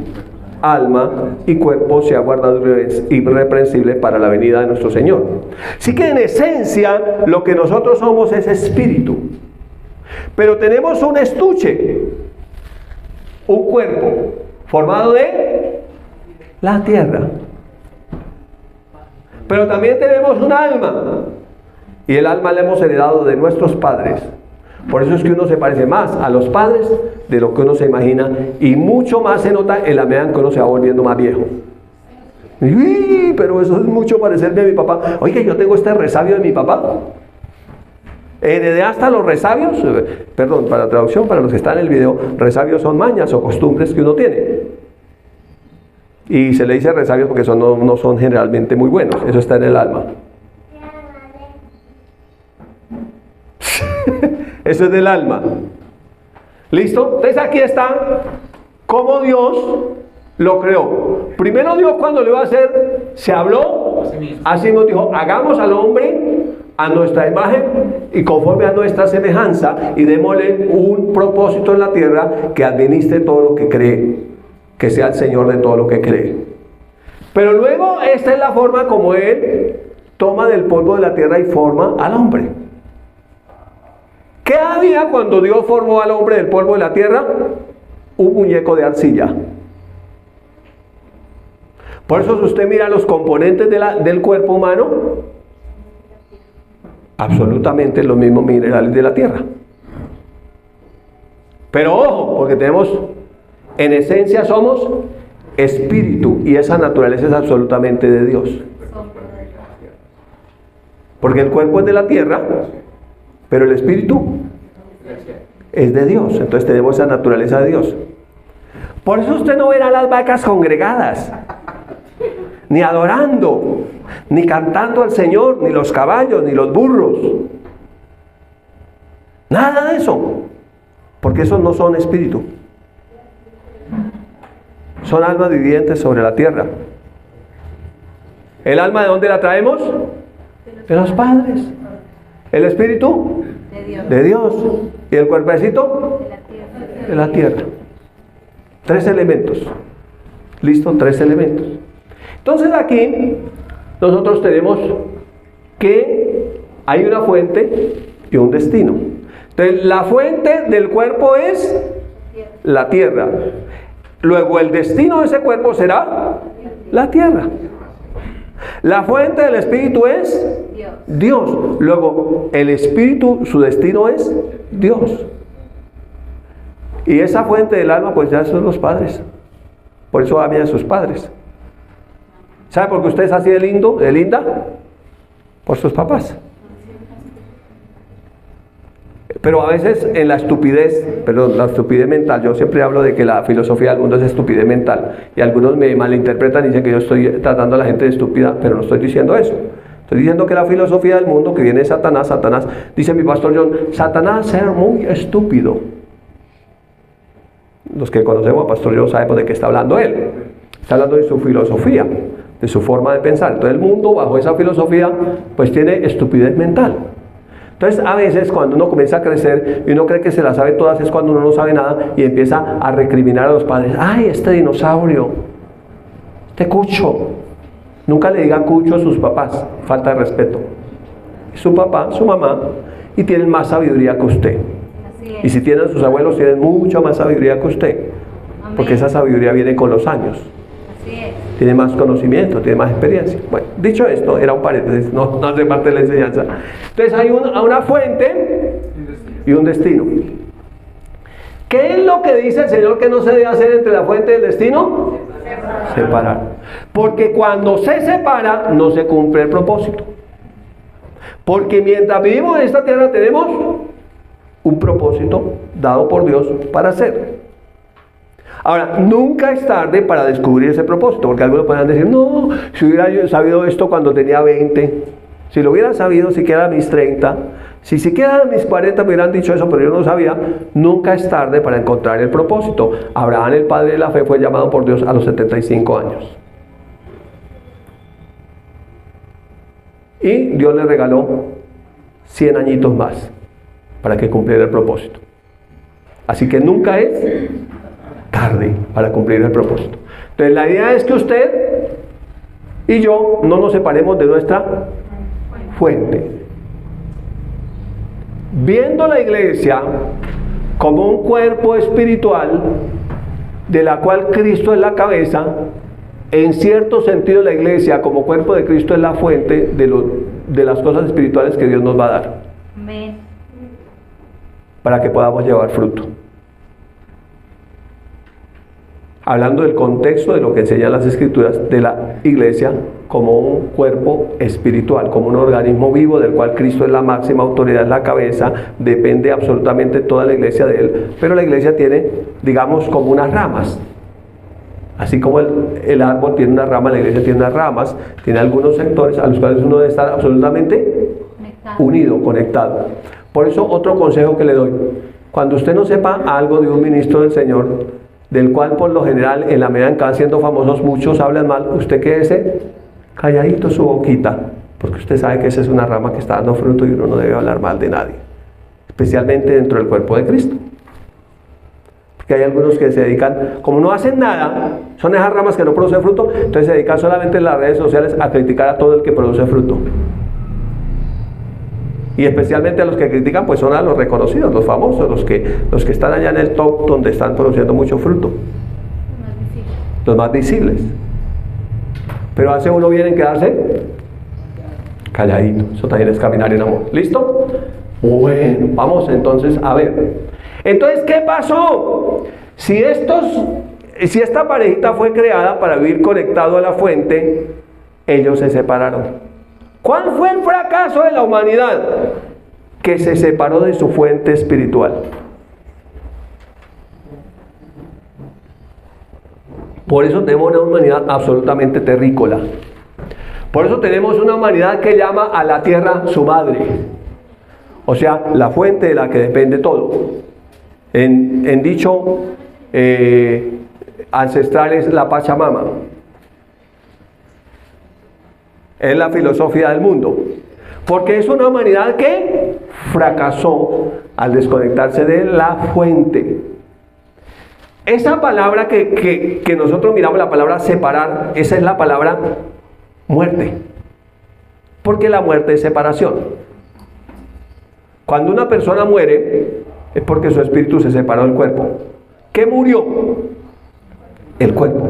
Speaker 1: alma y cuerpo sea guardado irreprensible para la venida de nuestro Señor. Así que en esencia lo que nosotros somos es espíritu. Pero tenemos un estuche, un cuerpo formado de la tierra. Pero también tenemos un alma. Y el alma la hemos heredado de nuestros padres. Por eso es que uno se parece más a los padres de lo que uno se imagina. Y mucho más se nota en la medida en que uno se va volviendo más viejo. Uy, pero eso es mucho parecerme a mi papá. Oye, yo tengo este resabio de mi papá. Heredé hasta los resabios. Perdón, para la traducción, para los que están en el video, resabios son mañas o costumbres que uno tiene. Y se le dice resabios porque no son generalmente muy buenos. Eso está en el alma. Eso es del alma. ¿Listo? Entonces aquí está cómo Dios lo creó. Primero Dios, cuando lo iba a hacer, se habló así mismo, dijo, hagamos al hombre a nuestra imagen y conforme a nuestra semejanza, y démosle un propósito en la tierra, que administre todo lo que cree, que sea el Señor de todo lo que cree. Pero luego esta es la forma como Él toma del polvo de la tierra y forma al hombre. ¿Qué había cuando Dios formó al hombre del polvo de la tierra? Un muñeco de arcilla. Por eso si usted mira los componentes del cuerpo humano, absolutamente los mismos minerales de la tierra. Pero ojo, porque en esencia somos espíritu, y esa naturaleza es absolutamente de Dios. Porque el cuerpo es de la tierra, pero el espíritu es de Dios. Entonces tenemos esa naturaleza de Dios. Por eso usted no verá las vacas congregadas, ni adorando, ni cantando al Señor, ni los caballos, ni los burros. Nada de eso. Porque esos no son espíritu. Son almas vivientes sobre la tierra. ¿El alma de dónde la traemos? De los padres. ¿El espíritu? De Dios. ¿Y el cuerpecito? de la tierra. 3 elementos. ¿Listo? 3 elementos. Entonces aquí nosotros tenemos que hay una fuente y un destino. Entonces la fuente del cuerpo es la tierra. Luego el destino de ese cuerpo será la tierra. La fuente del espíritu es Dios. Luego el espíritu, su destino es Dios. Y esa fuente del alma, pues ya son los padres. Por eso amen a sus padres. ¿Sabe por qué usted es así de lindo, de linda? Por sus papás. Pero a veces en la estupidez, la estupidez mental, yo siempre hablo de que la filosofía del mundo es estupidez mental. Y algunos me malinterpretan y dicen que yo estoy tratando a la gente de estúpida, pero no estoy diciendo eso. Estoy diciendo que la filosofía del mundo, que viene de Satanás, dice mi pastor John, Satanás era muy estúpido. Los que conocemos a pastor John sabemos de qué está hablando él. Está hablando de su filosofía, de su forma de pensar. Entonces el mundo bajo esa filosofía pues tiene estupidez mental. Entonces a veces cuando uno comienza a crecer y uno cree que se la sabe todas, es cuando uno no sabe nada y empieza a recriminar a los padres. ¡Ay, este dinosaurio! ¡Este cucho! Nunca le diga cucho a sus papás, falta de respeto. Es su papá, su mamá, y tienen más sabiduría que usted. Y si tienen sus abuelos, tienen mucha más sabiduría que usted. Porque esa sabiduría viene con los años. Tiene más conocimiento, tiene más experiencia. Bueno, dicho esto, era un paréntesis, no hace parte de la enseñanza. Entonces hay una fuente y un destino. ¿Qué es lo que dice el Señor que no se debe hacer entre la fuente y el destino? Separar. Porque cuando se separa, no se cumple el propósito. Porque mientras vivimos en esta tierra tenemos un propósito dado por Dios para hacer. Ahora, nunca es tarde para descubrir ese propósito, porque algunos pueden decir, no, si hubiera yo sabido esto cuando tenía 20, si lo hubiera sabido siquiera a mis 30, si siquiera a mis 40 me hubieran dicho eso, pero yo no sabía. Nunca es tarde para encontrar el propósito. Abraham, el padre de la fe, fue llamado por Dios a los 75 años. Y Dios le regaló 100 añitos más para que cumpliera el propósito. Así que nunca es tarde para cumplir el propósito. Entonces la idea es que usted y yo no nos separemos de nuestra fuente. Viendo la iglesia como un cuerpo espiritual de la cual Cristo es la cabeza, en cierto sentido la iglesia como cuerpo de Cristo es la fuente de las cosas espirituales que Dios nos va a dar.
Speaker 2: Amén.
Speaker 1: Para que podamos llevar fruto. Hablando del contexto de lo que enseñan las escrituras de la iglesia como un cuerpo espiritual, como un organismo vivo del cual Cristo es la máxima autoridad, es la cabeza, depende absolutamente toda la iglesia de él, pero la iglesia tiene, digamos, como unas ramas. Así como el árbol tiene una rama, la iglesia tiene unas ramas, tiene algunos sectores a los cuales uno debe estar absolutamente unido, conectado. Por eso otro consejo que le doy, cuando usted no sepa algo de un ministro del Señor, del cual por lo general en la medida en que van siendo famosos muchos hablan mal, usted quédese calladito su boquita, porque usted sabe que esa es una rama que está dando fruto y uno no debe hablar mal de nadie, especialmente dentro del cuerpo de Cristo. Porque hay algunos que se dedican, como no hacen nada, son esas ramas que no producen fruto, entonces se dedican solamente en las redes sociales a criticar a todo el que produce fruto. Y especialmente a los que critican, pues son a los reconocidos, los famosos, los que están allá en el top donde están produciendo mucho fruto. Los más visibles. Pero hace uno bien en quedarse calladito. Eso también es caminar en amor. ¿Listo? Bueno, vamos entonces a ver. Entonces, ¿qué pasó? Si esta parejita fue creada para vivir conectado a la fuente, ellos se separaron. ¿Cuál fue el fracaso de la humanidad? Que se separó de su fuente espiritual. Por eso tenemos una humanidad absolutamente terrícola. Por eso tenemos una humanidad que llama a la tierra su madre. O sea, la fuente de la que depende todo. En dicho ancestral es la Pachamama. Es la filosofía del mundo. Porque es una humanidad que fracasó al desconectarse de la fuente. Esa palabra que nosotros miramos, la palabra separar, esa es la palabra muerte. Porque la muerte es separación. Cuando una persona muere, es porque su espíritu se separó del cuerpo. ¿Qué murió? El cuerpo.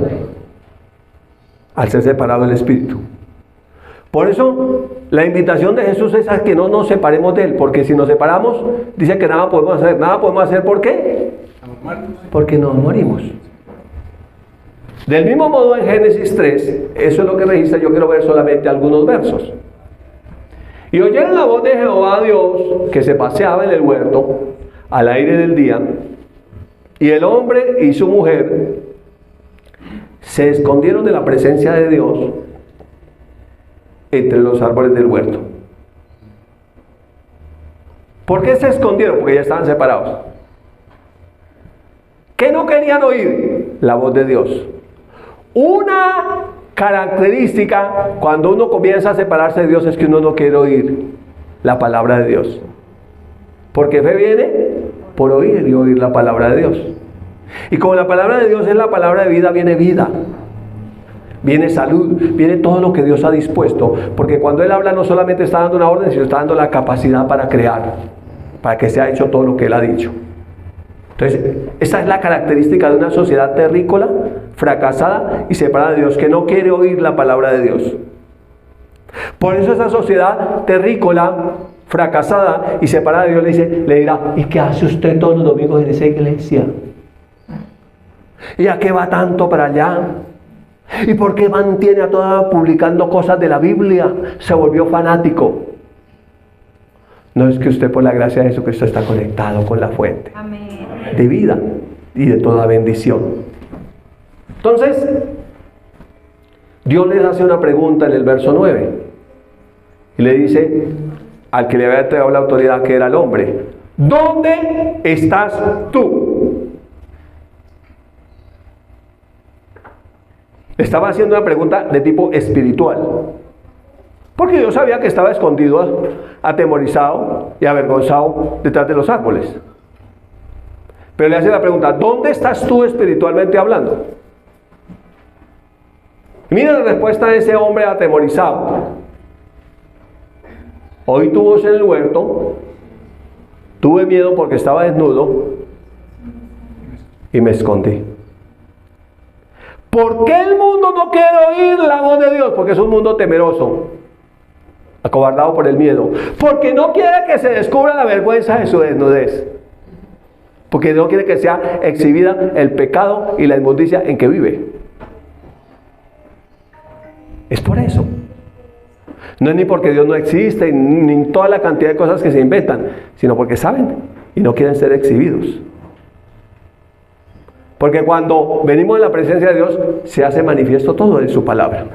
Speaker 1: Al ser separado del espíritu. Por eso, la invitación de Jesús es a que no nos separemos de Él. Porque si nos separamos, dice que nada podemos hacer. Nada podemos hacer, ¿por qué? Porque nos morimos. Del mismo modo, en Génesis 3, eso es lo que registra. Yo quiero ver solamente algunos versos. Y oyeron la voz de Jehová Dios, que se paseaba en el huerto, al aire del día, y el hombre y su mujer se escondieron de la presencia de Dios entre los árboles del huerto. ¿Por qué se escondieron? Porque ya estaban separados. ¿Qué no querían oír? La voz de Dios. Una característica cuando uno comienza a separarse de Dios es que uno no quiere oír la palabra de Dios. Porque fe viene por oír y oír la palabra de Dios. Y como la palabra de Dios es la palabra de vida, viene salud, viene todo lo que Dios ha dispuesto. Porque cuando Él habla no solamente está dando una orden, sino está dando la capacidad para crear, para que sea hecho todo lo que Él ha dicho. Entonces, esa es la característica de una sociedad terrícola, fracasada y separada de Dios, que no quiere oír la palabra de Dios. Por eso esa sociedad terrícola, fracasada y separada de Dios le dirá, ¿y qué hace usted todos los domingos en esa iglesia? ¿Y a qué va tanto para allá? ¿Y por qué mantiene a toda publicando cosas de la Biblia? Se volvió fanático. No es que usted por la gracia de Jesucristo está conectado con la fuente.
Speaker 2: Amén.
Speaker 1: De vida y de toda bendición. Entonces, Dios les hace una pregunta en el verso 9 y le dice al que le había entregado la autoridad, que era el hombre, ¿dónde estás tú? Estaba haciendo una pregunta de tipo espiritual, porque Dios sabía que estaba escondido, atemorizado y avergonzado detrás de los árboles. Pero le hace la pregunta, ¿dónde estás tú espiritualmente hablando? Y mira la respuesta de ese hombre atemorizado. Oí tu voz en el huerto, tuve miedo porque estaba desnudo y me escondí. ¿Por qué el mundo no quiere oír la voz de Dios? Porque es un mundo temeroso, acobardado por el miedo. Porque no quiere que se descubra la vergüenza de su desnudez. Porque no quiere que sea exhibida el pecado y la inmundicia en que vive. Es por eso. No es ni porque Dios no existe, ni toda la cantidad de cosas que se inventan, sino porque saben y no quieren ser exhibidos. Porque cuando venimos en la presencia de Dios, se hace manifiesto todo en su palabra.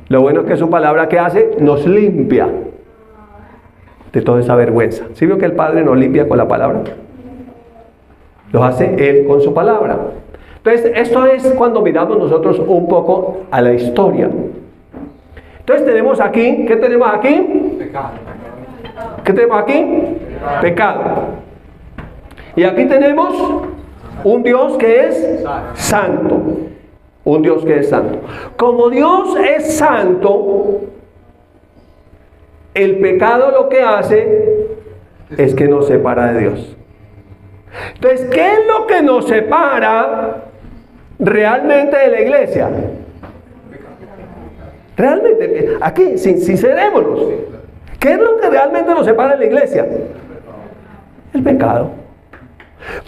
Speaker 1: Lo bueno es que su palabra, ¿qué hace? Nos limpia de toda esa vergüenza. ¿Sí vio que el Padre nos limpia con la palabra? Lo hace Él con su palabra. Entonces, esto es cuando miramos nosotros un poco a la historia. Entonces tenemos aquí, ¿qué tenemos aquí?
Speaker 3: Pecado.
Speaker 1: ¿Qué tenemos aquí? Pecado. Y aquí tenemos un Dios que es santo. Un Dios que es santo. Como Dios es santo, el pecado lo que hace es que nos separa de Dios. Entonces, ¿qué es lo que nos separa realmente de la iglesia? Realmente, aquí, sincerémonos. ¿Qué es lo que realmente nos separa de la iglesia? El pecado.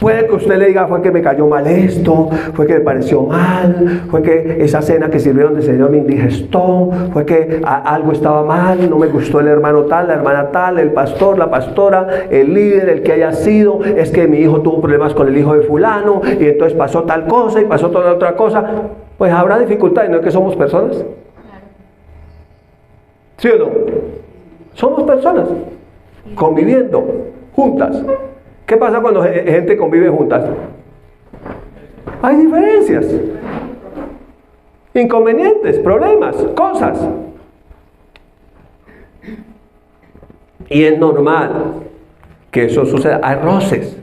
Speaker 1: Puede que usted le diga, fue que me cayó mal esto, fue que me pareció mal, fue que esa cena que sirvieron del Señor me indigestó, fue que algo estaba mal, no me gustó el hermano tal, la hermana tal, el pastor, la pastora, el líder, el que haya sido, es que mi hijo tuvo problemas con el hijo de fulano, y entonces pasó tal cosa y pasó toda otra cosa. Pues habrá dificultades, ¿no es que somos personas? ¿Sí o no? Somos personas conviviendo juntas. ¿Qué pasa cuando gente convive juntas? Hay diferencias, inconvenientes, problemas, cosas. Y es normal que eso suceda. Hay roces.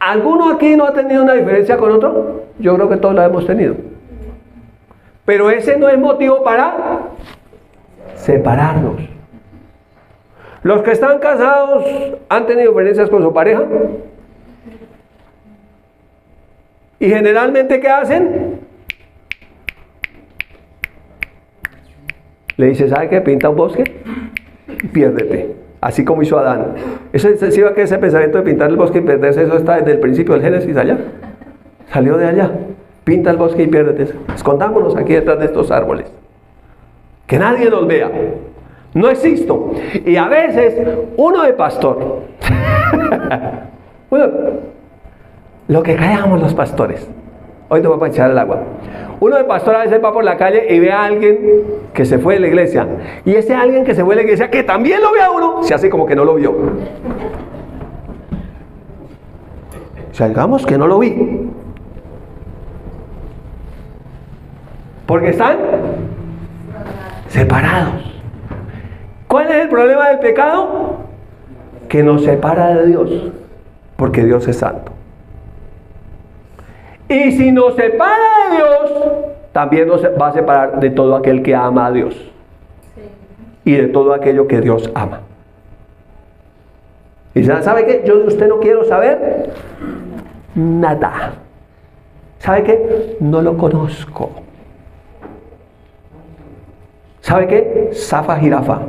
Speaker 1: ¿Alguno aquí no ha tenido una diferencia con otro? Yo creo que todos la hemos tenido. Pero ese no es motivo para separarnos. Los que están casados han tenido diferencias con su pareja. Y generalmente, ¿qué hacen? Le dice, ¿sabe qué? Pinta un bosque y piérdete. Así como hizo Adán. Eso es excesiva, que ese pensamiento de pintar el bosque y perderse, eso está desde el principio del Génesis allá. Salió de allá. Pinta el bosque y piérdete. Escondámonos aquí detrás de estos árboles. Que nadie nos vea. No existo. Y a veces, uno de pastor. Bueno, lo que callamos los pastores. Hoy te voy a echar el agua. Uno de pastor a veces va por la calle y ve a alguien que se fue de la iglesia. Y ese alguien que se fue de la iglesia, que también lo ve a uno, se hace como que no lo vio. Salgamos que no lo vi. Porque están separados. ¿Cuál es el problema del pecado? Que nos separa de Dios. Porque Dios es santo. Y si nos separa de Dios, también nos va a separar de todo aquel que ama a Dios. Y de todo aquello que Dios ama. Y ¿sabe qué? Yo de usted no quiero saber nada. ¿Sabe qué? No lo conozco. ¿Sabe qué? Zafa jirafa.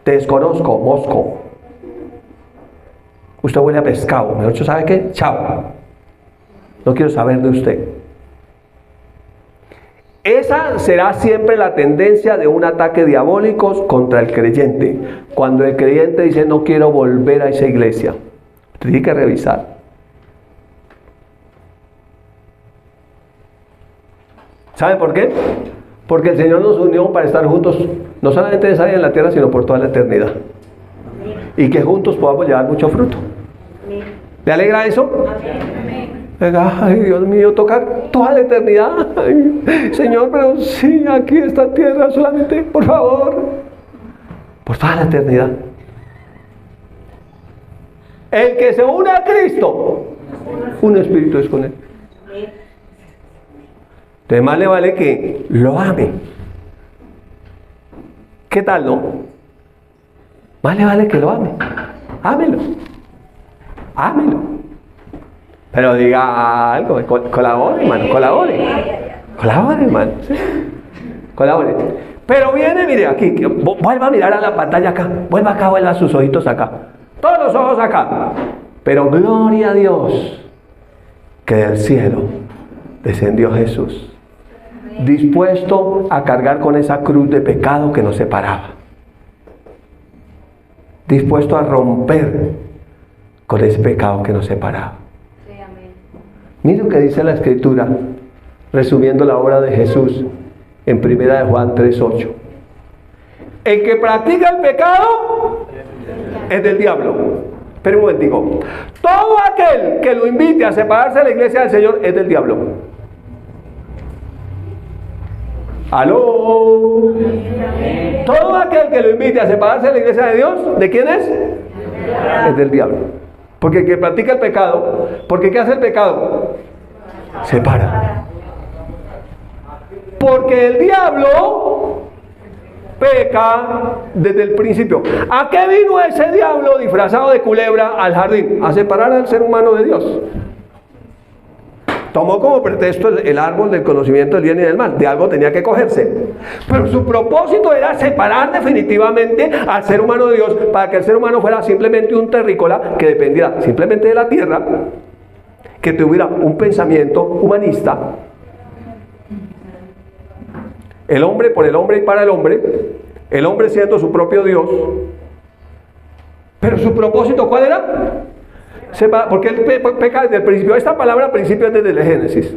Speaker 1: Te desconozco, mosco. Usted huele a pescado. Mejor dicho, ¿sabe qué? Chao. No quiero saber de usted. Esa será siempre la tendencia de un ataque diabólico contra el creyente. Cuando el creyente dice, no quiero volver a esa iglesia. Usted tiene que revisar. ¿Sabe por qué? Porque el Señor nos unió para estar juntos, no solamente en esa vida en la tierra, sino por toda la eternidad. Y que juntos podamos llevar mucho fruto. ¿Le alegra eso? Ay, Dios mío, tocar toda la eternidad. Ay, Señor, pero sí, aquí esta tierra solamente, por favor, por toda la eternidad. El que se une a Cristo, un espíritu es con él. Entonces más le vale que lo ame. ¿Qué tal, no? Más le vale que lo ame. Ámelo. Ámelo. Pero diga algo, colabore, hermano, colabore. Colabore, hermano. ¿Sí? Colabore. Pero viene, mire, aquí, vuelva a mirar a la pantalla acá. Vuelva acá, vuelva sus ojitos acá. Todos los ojos acá. Pero gloria a Dios, que del cielo descendió Jesús, dispuesto a cargar con esa cruz de pecado que nos separaba. Dispuesto a romper con ese pecado que nos separaba. Mire lo que dice la Escritura, resumiendo la obra de Jesús en 1 de Juan 3:8. El que practica el pecado es del diablo. Pero un momentico. Todo aquel que lo invite a separarse de la iglesia del Señor es del diablo. ¿Aló? Todo aquel que lo invite a separarse de la iglesia de Dios, ¿de quién es? Es del diablo. Porque el que practica el pecado, porque ¿qué hace el pecado? Separa. Porque el diablo peca desde el principio. ¿A qué vino ese diablo disfrazado de culebra al jardín? A separar al ser humano de Dios. Tomó como pretexto el árbol del conocimiento del bien y del mal. De algo tenía que cogerse. Pero su propósito era separar definitivamente al ser humano de Dios, para que el ser humano fuera simplemente un terrícola que dependiera simplemente de la tierra, que tuviera un pensamiento humanista. El hombre por el hombre y para el hombre siendo su propio Dios. Pero su propósito, ¿cuál era? Porque él peca desde el principio. Esta palabra principio es desde el Génesis,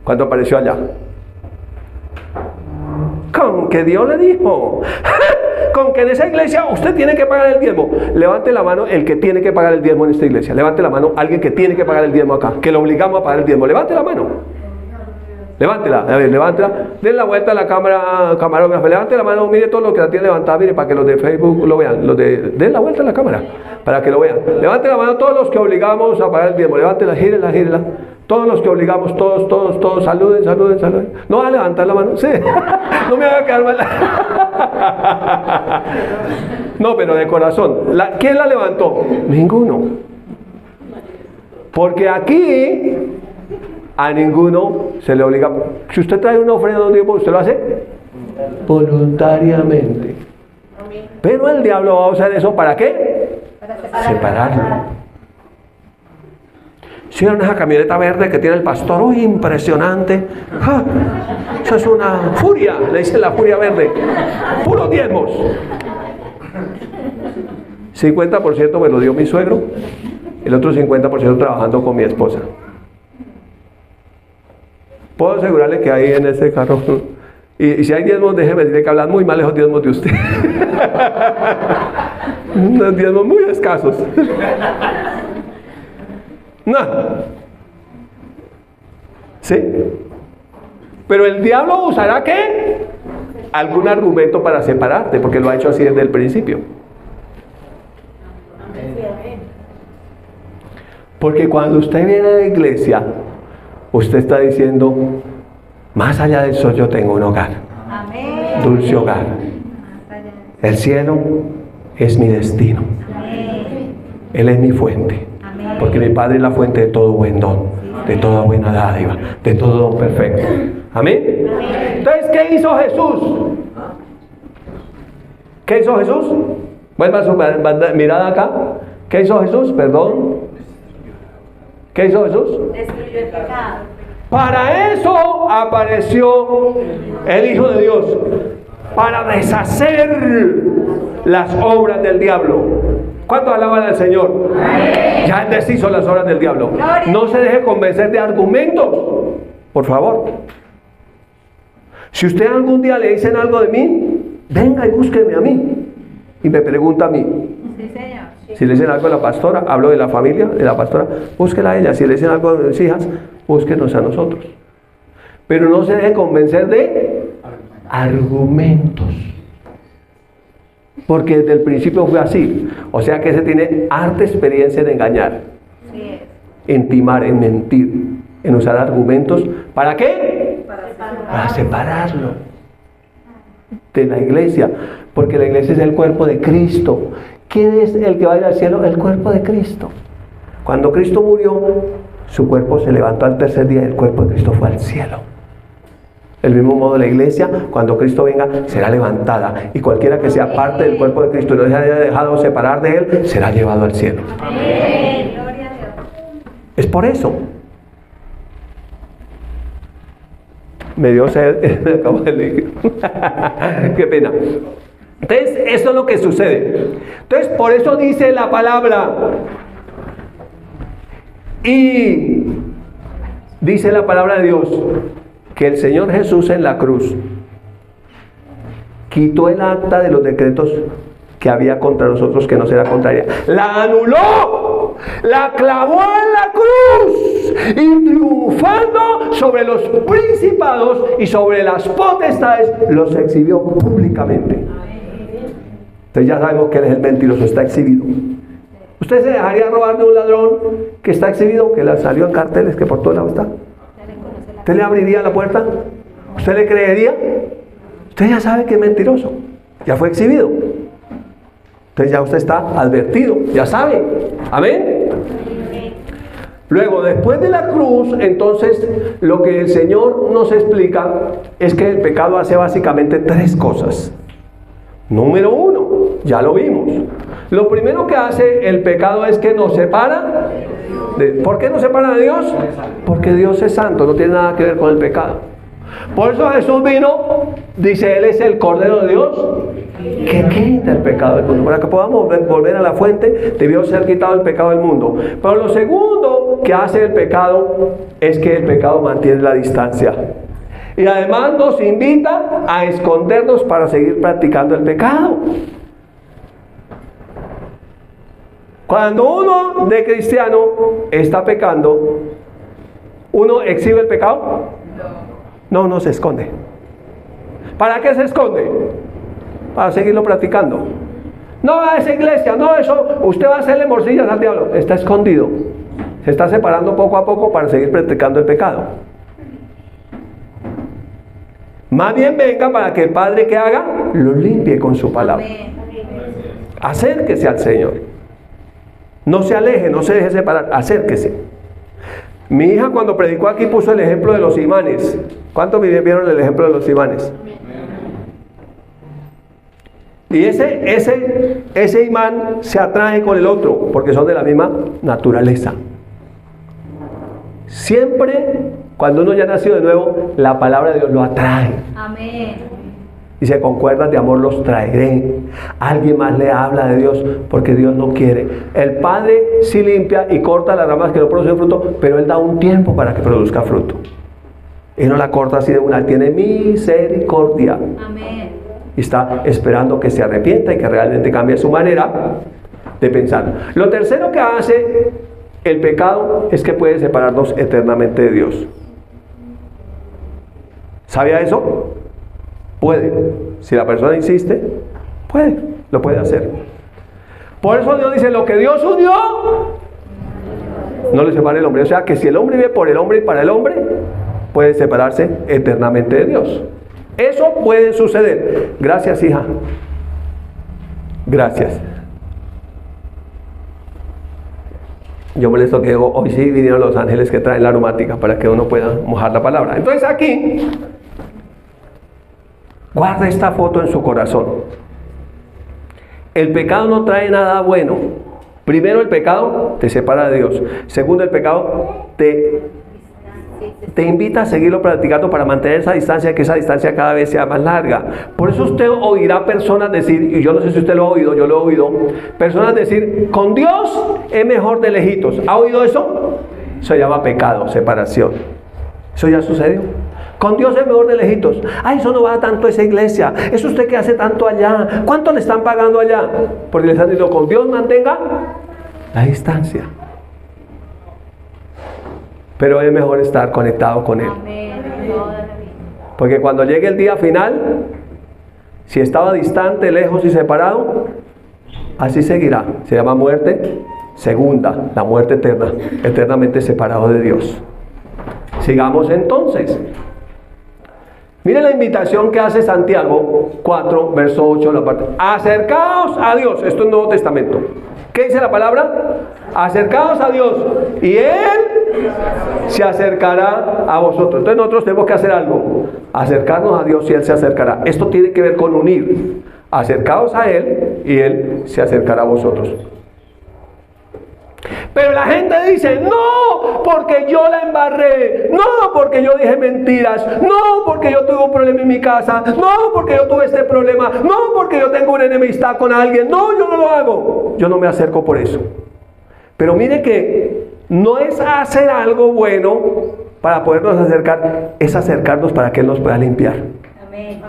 Speaker 1: cuando apareció allá. Con que Dios le dijo, con que en esa iglesia usted tiene que pagar el diezmo. Levante la mano el que tiene que pagar el diezmo en esta iglesia. Levante la mano alguien que tiene que pagar el diezmo acá, que lo obligamos a pagar el diezmo. Levante la mano. Levántela, a ver, levántela. Den la vuelta a la cámara, camarógrafo. Levante la mano, mire todo lo que la tiene levantada, mire, para que los de Facebook lo vean. Den la vuelta a la cámara, para que lo vean. Levante la mano todos los que obligamos a pagar el diezmo. Levántela, gírela, gírela. Todos los que obligamos, todos, saluden. No va a levantar la mano, sí. No me haga quedar mal. No, pero de corazón. ¿Quién la levantó? Ninguno. Porque aquí a ninguno se le obliga. Si usted trae una ofrenda, ¿usted lo hace? Voluntariamente. Pero el diablo va a usar eso ¿para qué? Para separarlo. Si era esa camioneta verde que tiene el pastor, ¡uy, impresionante! ¡Ja! Eso es una furia, le dicen la furia verde. Puros diezmos. 50% me lo dio mi suegro, el otro 50% trabajando con mi esposa. Puedo asegurarle que ahí en este carro, y si hay diezmos, déjeme decirle que hablan muy mal esos diezmos de usted. Unos diezmos muy escasos. No. ¿Sí? Pero el diablo usará ¿qué? Algún argumento para separarte, porque lo ha hecho así desde el principio. Porque cuando usted viene a la iglesia, usted está diciendo, más allá del sol yo tengo un hogar. Amén. Dulce hogar. El cielo es mi destino. Amén. Él es mi fuente. Amén. Porque mi Padre es la fuente de todo buen don, de toda buena dádiva, de todo don perfecto. Amén. Amén. Entonces, ¿qué hizo Jesús? ¿Qué hizo Jesús? Vuelva su mirada acá. ¿Qué hizo Jesús? Perdón. ¿Qué hizo Jesús?
Speaker 2: Destruyó el pecado.
Speaker 1: Para eso apareció el Hijo de Dios, para deshacer las obras del diablo. ¿Cuántos alaban al Señor? Ya Él deshizo las obras del diablo. No se deje convencer de argumentos, por favor. Si usted algún día le dicen algo de mí, venga y búsqueme a mí y me pregunta a mí.
Speaker 2: Sí, señor.
Speaker 1: Si le dicen algo a la pastora, hablo de la familia, de la pastora, búsquela a ella. Si le dicen algo a mis hijas, búsquenos a nosotros. Pero no se deje convencer de argumentos. Porque desde el principio fue así. O sea que se tiene harta experiencia en engañar, en timar, en mentir, en usar argumentos. ¿Para qué? Para separarlo de la iglesia. Porque la iglesia es el cuerpo de Cristo. ¿Quién es el que va a ir al cielo? El cuerpo de Cristo. Cuando Cristo murió, su cuerpo se levantó al tercer día y el cuerpo de Cristo fue al cielo. Del mismo modo, la iglesia, cuando Cristo venga, será levantada. Y cualquiera que sea parte del cuerpo de Cristo y no se haya dejado separar de Él, será llevado al cielo. Amén. Gloria a Dios. Es por eso. Me dio sed, me acabo de leer. Qué pena. Entonces, eso es lo que sucede. Entonces, por eso dice la palabra. Y dice la palabra de Dios que el Señor Jesús en la cruz quitó el acta de los decretos que había contra nosotros, que nos era contraria. La anuló, la clavó en la cruz y triunfando sobre los principados y sobre las potestades, los exhibió públicamente. Entonces ya sabemos que Él es el mentiroso, está exhibido. ¿Usted se dejaría robar de un ladrón que está exhibido, que le salió en carteles, que por todo lado está? ¿Usted le abriría la puerta? ¿Usted le creería? Usted ya sabe que es mentiroso, ya fue exhibido. Entonces ya usted está advertido, ya sabe. Amén. Luego, después de la cruz, entonces, lo que el Señor nos explica es que el pecado hace básicamente tres cosas. Número uno, ya lo vimos. Lo primero que hace el pecado es que nos separa. ¿Por qué nos separa de Dios? Porque Dios es santo, no tiene nada que ver con el pecado. Por eso Jesús vino, dice, Él es el Cordero de Dios que quita el pecado del mundo. Para que podamos volver a la fuente, debió ser quitado el pecado del mundo. Pero lo segundo que hace el pecado es que el pecado mantiene la distancia. Y además nos invita a escondernos para seguir practicando el pecado. Cuando uno de cristiano está pecando, ¿uno exhibe el pecado? No, no se esconde. ¿Para qué se esconde? Para seguirlo practicando. No a esa iglesia, no eso, usted va a hacerle morcillas al diablo. Está escondido. Se está separando poco a poco para seguir practicando el pecado. Más bien venga para que el Padre que haga, lo limpie con su palabra. Acérquese al Señor. No se aleje, no se deje separar, acérquese. Mi hija cuando predicó aquí puso el ejemplo de los imanes. ¿Cuántos vieron el ejemplo de los imanes? Y ese imán se atrae con el otro, porque son de la misma naturaleza. Siempre, cuando uno ya nació de nuevo, la palabra de Dios lo atrae.
Speaker 2: Amén.
Speaker 1: Dice, con cuerdas de amor los traeré. Alguien más le habla de Dios, porque Dios no quiere. El Padre sí limpia y corta las ramas que no producen fruto, pero Él da un tiempo para que produzca fruto. Él no la corta así de una, Él tiene misericordia.
Speaker 2: Amén.
Speaker 1: Y está esperando que se arrepienta y que realmente cambie su manera de pensar. Lo tercero que hace el pecado es que puede separarnos eternamente de Dios. ¿Sabía eso? Puede. Si la persona insiste, lo puede hacer. Por eso Dios dice, lo que Dios unió, no le separe el hombre. O sea que si el hombre vive por el hombre y para el hombre, puede separarse eternamente de Dios. Eso puede suceder. Gracias, hija. Gracias. Yo molesto que digo, hoy sí vinieron los ángeles que traen la aromática para que uno pueda mojar la palabra. Entonces aquí, guarda esta foto en su corazón. El pecado no trae nada bueno. Primero, el pecado te separa de Dios. Segundo, el pecado te invita a seguirlo practicando para mantener esa distancia, que esa distancia cada vez sea más larga. Por eso usted oirá personas decir, y yo no sé si usted lo ha oído, yo lo he oído, personas decir, con Dios es mejor de lejitos. ¿Ha oído eso? Eso se llama pecado, separación. ¿Eso ya sucedió? Con Dios es mejor de lejitos. Ay, eso no va tanto a esa iglesia. ¿Eso usted que hace tanto allá? ¿Cuánto le están pagando allá? Porque le están diciendo, con Dios mantenga la distancia. Pero es mejor estar conectado con Él. Porque cuando llegue el día final, si estaba distante, lejos y separado, así seguirá. Se llama muerte segunda, la muerte eterna, eternamente separado de Dios. Sigamos entonces. Mire la invitación que hace Santiago 4, verso 8, la parte. Acercaos a Dios. Esto es Nuevo Testamento. ¿Qué dice la palabra? Acercaos a Dios y Él se acercará a vosotros. Entonces nosotros tenemos que hacer algo. Acercarnos a Dios y Él se acercará. Esto tiene que ver con unir. Acercaos a Él y Él se acercará a vosotros. Pero la gente dice, no, porque yo la embarré, no, porque yo dije mentiras, no, porque yo tuve un problema en mi casa, no, porque yo tuve este problema, no, porque yo tengo una enemistad con alguien, no, yo no lo hago, yo no me acerco por eso. Pero mire que no es hacer algo bueno para podernos acercar, es acercarnos para que Él nos pueda limpiar.
Speaker 2: Amén.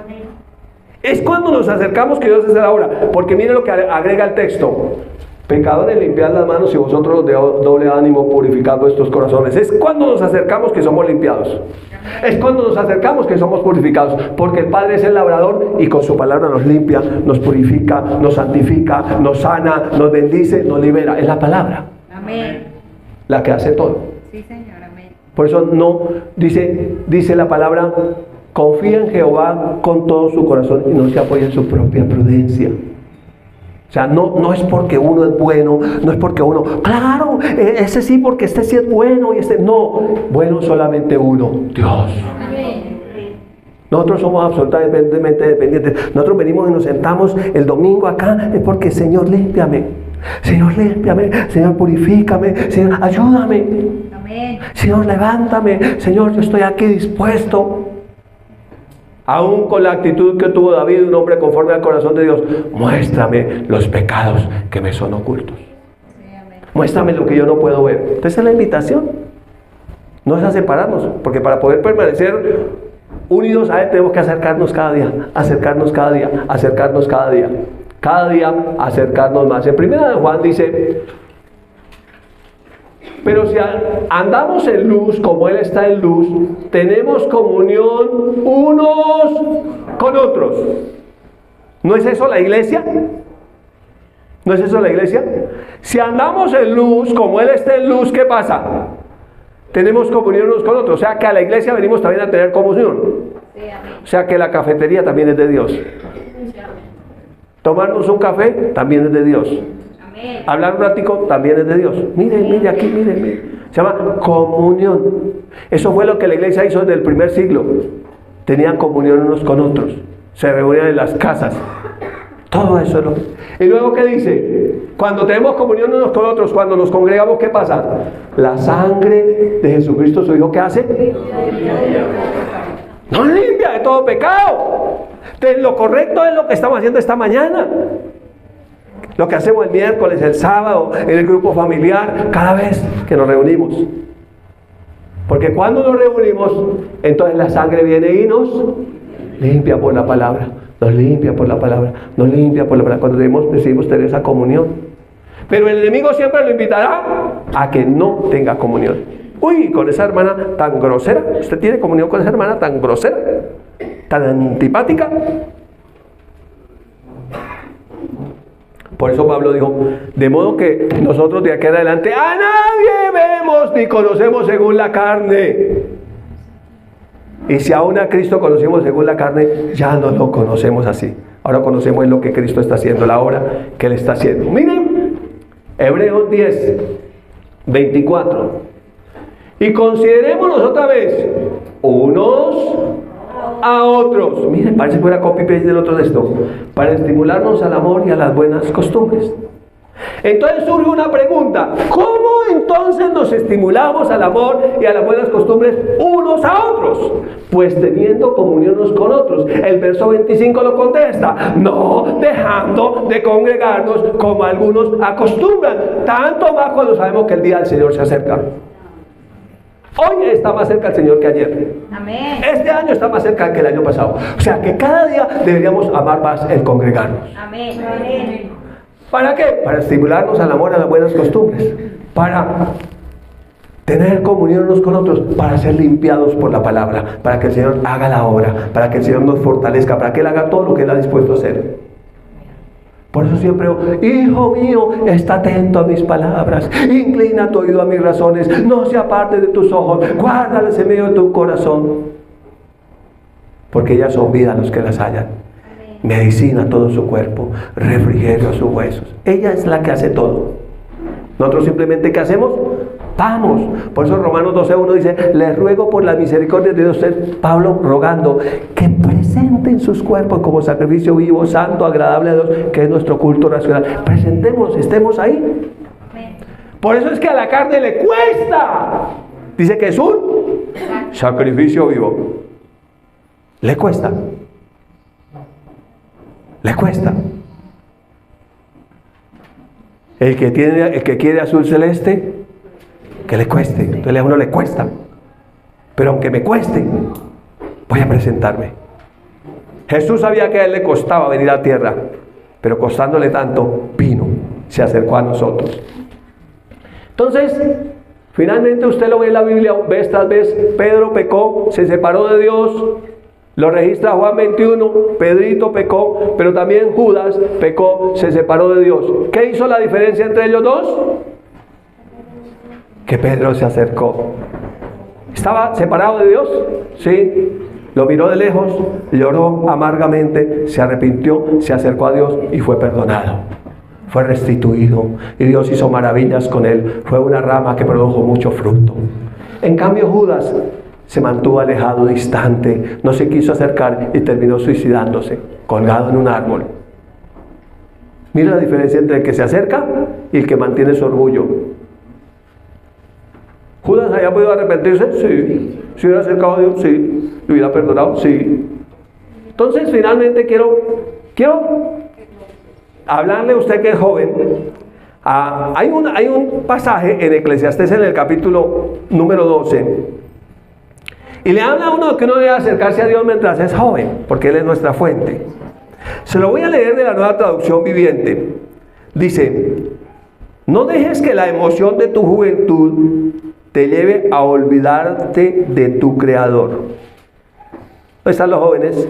Speaker 1: Es cuando nos acercamos que Dios hace la obra, porque mire lo que agrega el texto. Pecadores, limpiad las manos y vosotros los de doble ánimo purificad vuestros corazones. Es cuando nos acercamos que somos limpiados. Es cuando nos acercamos que somos purificados. Porque el Padre es el labrador y con su palabra nos limpia, nos purifica, nos santifica, nos sana, nos bendice, nos libera. Es la palabra.
Speaker 2: Amén.
Speaker 1: La que hace todo.
Speaker 2: Sí, Señor, amén.
Speaker 1: Por eso no, dice la palabra, confía en Jehová con todo su corazón y no se apoya en su propia prudencia. O sea, no es porque uno es bueno, no es porque uno, claro, ese sí porque este sí es bueno y este no, bueno solamente uno, Dios.
Speaker 2: Amén.
Speaker 1: Nosotros somos absolutamente dependientes. Nosotros venimos y nos sentamos el domingo acá, es porque Señor, límpiame, Señor, purifícame, Señor, ayúdame,
Speaker 2: Amén.
Speaker 1: Señor, levántame, Señor, yo estoy aquí dispuesto. Aún con la actitud que tuvo David, un hombre conforme al corazón de Dios, muéstrame los pecados que me son ocultos.
Speaker 2: Sí, amén.
Speaker 1: Muéstrame lo que yo no puedo ver. Entonces es la invitación. No es a separarnos, porque para poder permanecer unidos a Él tenemos que acercarnos cada día, acercarnos cada día, acercarnos cada día. Cada día acercarnos más. En 1 Juan dice, Pero si andamos en luz, como Él está en luz, tenemos comunión unos con otros. ¿No es eso la iglesia? ¿No es eso la iglesia? Si andamos en luz, como Él está en luz, ¿qué pasa? Tenemos comunión unos con otros. O sea que a la iglesia venimos también a tener comunión.
Speaker 2: Sí, amén.
Speaker 1: O sea que la cafetería también es de Dios. Tomarnos un café también es de Dios.
Speaker 2: Amén.
Speaker 1: Hablar un ratico también es de Dios. Mire aquí, mire. Se llama comunión. Eso fue lo que la iglesia hizo desde el primer siglo. Tenían comunión unos con otros. Se reunían en las casas. Todo eso, ¿no? Y luego, ¿qué dice? Cuando tenemos comunión unos con otros, cuando nos congregamos, ¿qué pasa? La sangre de Jesucristo, su Hijo, ¿qué hace? Nos limpia de todo pecado. Entonces, lo correcto es lo que estamos haciendo esta mañana. Lo que hacemos el miércoles, el sábado, en el grupo familiar, cada vez que nos reunimos. Porque cuando nos reunimos, entonces la sangre viene y nos limpia por la palabra. Nos limpia por la palabra. Nos limpia por la palabra. Cuando decidimos tener esa comunión. Pero el enemigo siempre lo invitará a que no tenga comunión. Uy, con esa hermana tan grosera. ¿Usted tiene comunión con esa hermana tan grosera? ¿Tan antipática? Por eso Pablo dijo, de modo que nosotros de aquí en adelante a nadie vemos ni conocemos según la carne. Y si aún a Cristo conocemos según la carne, ya no lo conocemos así. Ahora conocemos lo que Cristo está haciendo, la obra que Él está haciendo. Miren, Hebreos 10, 24. Y considerémonos otra vez, unos a otros. Miren, parece que fuera copy-paste del otro texto. Para estimularnos al amor y a las buenas costumbres. Entonces surge una pregunta: ¿cómo entonces nos estimulamos al amor y a las buenas costumbres unos a otros? Pues teniendo comunión unos con otros. El verso 25 lo contesta: no dejando de congregarnos como algunos acostumbran, tanto más cuando sabemos que el día del Señor se acerca. Hoy está más cerca el Señor que ayer.
Speaker 2: Amén.
Speaker 1: Este año está más cerca que el año pasado. O sea que cada día deberíamos amar más el congregarnos.
Speaker 2: Amén. Amén.
Speaker 1: ¿Para qué? Para estimularnos al amor, a las buenas costumbres. Para tener comunión unos con otros. Para ser limpiados por la palabra. Para que el Señor haga la obra. Para que el Señor nos fortalezca. Para que Él haga todo lo que Él ha dispuesto a hacer. Por eso siempre digo: hijo mío, está atento a mis palabras. Inclina tu oído a mis razones. No se aparte de tus ojos. Guárdalas en medio de tu corazón. Porque ellas son vida a los que las hallan. Medicina a todo su cuerpo, refrigerio a sus huesos. Ella es la que hace todo. Nosotros simplemente, ¿qué hacemos? Vamos. Por eso Romanos 12:1 dice: les ruego por la misericordia de Dios, Pablo rogando, que presenten sus cuerpos como sacrificio vivo, santo, agradable a Dios, que es nuestro culto racional. Presentemos, estemos ahí. Por eso es que a la carne le cuesta. Dice que es un sacrificio vivo. Le cuesta. Le cuesta. El que quiere azul celeste, que le cueste. Entonces a uno le cuesta. Pero aunque me cueste, voy a presentarme. Jesús sabía que a Él le costaba venir a la tierra, pero costándole tanto, vino, se acercó a nosotros. Entonces, finalmente usted lo ve en la Biblia, vez tras vez. Pedro pecó, se separó de Dios. Lo registra Juan 21, Pedrito pecó, pero también Judas pecó, se separó de Dios. ¿Qué hizo la diferencia entre ellos dos? Que Pedro se acercó. ¿Estaba separado de Dios? Sí. Lo miró de lejos, lloró amargamente, se arrepintió, se acercó a Dios y fue perdonado. Fue restituido y Dios hizo maravillas con él. Fue una rama que produjo mucho fruto. En cambio, Judas se mantuvo alejado, distante, no se quiso acercar y terminó suicidándose, colgado en un árbol. Mira la diferencia entre el que se acerca y el que mantiene su orgullo. ¿Judas había podido arrepentirse? Sí. ¿Se hubiera acercado a Dios? Sí. ¿Le hubiera perdonado? Sí. Entonces, finalmente quiero hablarle a usted que es joven. Hay un pasaje en Eclesiastés en el capítulo número 12. Y le habla a uno que uno debe acercarse a Dios mientras es joven, porque Él es nuestra fuente. Se lo voy a leer de la Nueva Traducción Viviente. Dice: No dejes que la emoción de tu juventud te lleve a olvidarte de tu Creador. ¿Dónde están los jóvenes?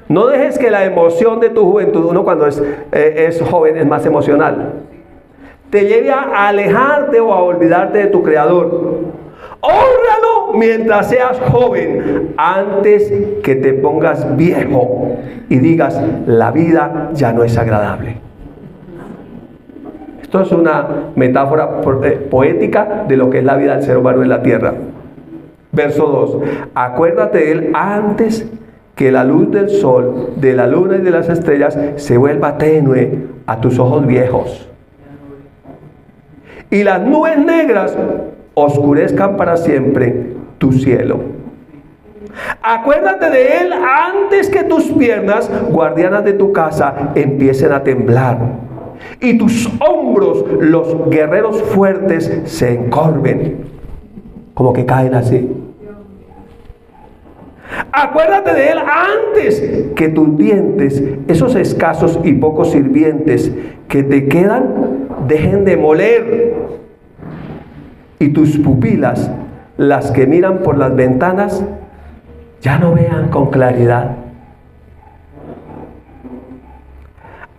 Speaker 1: No dejes que la emoción de tu juventud, uno cuando es joven es más emocional, te lleve a alejarte o a olvidarte de tu Creador. Hónralo mientras seas joven, antes que te pongas viejo y digas, la vida ya no es agradable. Esto es una metáfora poética de lo que es la vida del ser humano en la tierra. Verso 2. Acuérdate de él antes que la luz del sol, de la luna y de las estrellas se vuelva tenue a tus ojos viejos. Y las nubes negras oscurezcan para siempre tu cielo. Acuérdate de él antes que tus piernas, guardianas de tu casa, empiecen a temblar y tus hombros, los guerreros fuertes, se encorven, como que caen así. Acuérdate de él antes que tus dientes, esos escasos y pocos sirvientes que te quedan, dejen de moler, y tus pupilas, las que miran por las ventanas, ya no vean con claridad.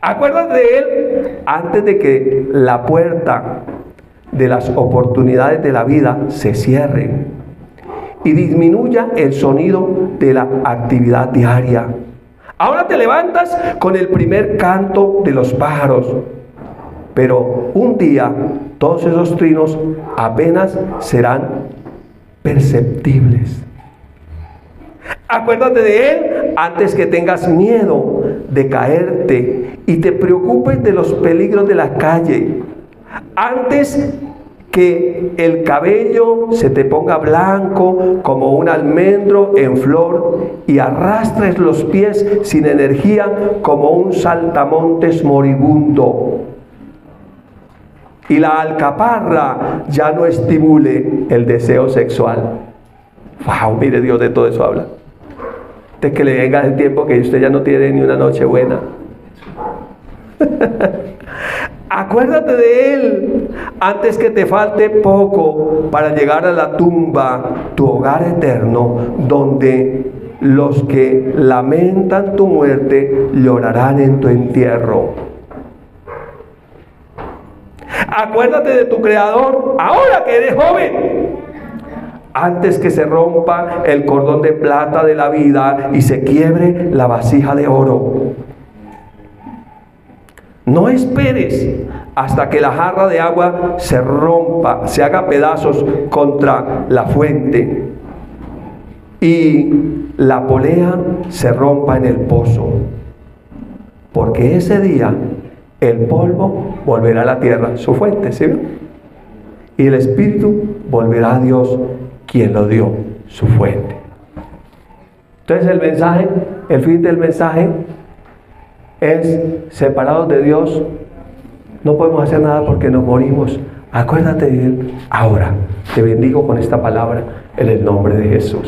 Speaker 1: Acuérdate de él antes de que la puerta de las oportunidades de la vida se cierre y disminuya el sonido de la actividad diaria. Ahora te levantas con el primer canto de los pájaros, pero un día todos esos trinos apenas serán perceptibles. Acuérdate de él antes que tengas miedo de caerte y te preocupes de los peligros de la calle. Antes que el cabello se te ponga blanco como un almendro en flor y arrastres los pies sin energía como un saltamontes moribundo. Y la alcaparra ya no estimule el deseo sexual. ¡Wow! Mire, Dios de todo eso habla. De que le venga el tiempo que usted ya no tiene ni una noche buena. Acuérdate de él antes que te falte poco para llegar a la tumba, tu hogar eterno, donde los que lamentan tu muerte llorarán en tu entierro. Acuérdate de tu Creador ahora que eres joven, antes que se rompa el cordón de plata de la vida y se quiebre la vasija de oro. No esperes hasta que la jarra de agua se rompa, se haga pedazos contra la fuente y la polea se rompa en el pozo, porque ese día el polvo volverá a la tierra, su fuente, ¿sí? Y el espíritu volverá a Dios, quien lo dio, su fuente. Entonces el mensaje, el fin del mensaje es: separados de Dios no podemos hacer nada porque nos morimos. Acuérdate de él ahora. Te bendigo con esta palabra en el nombre de Jesús.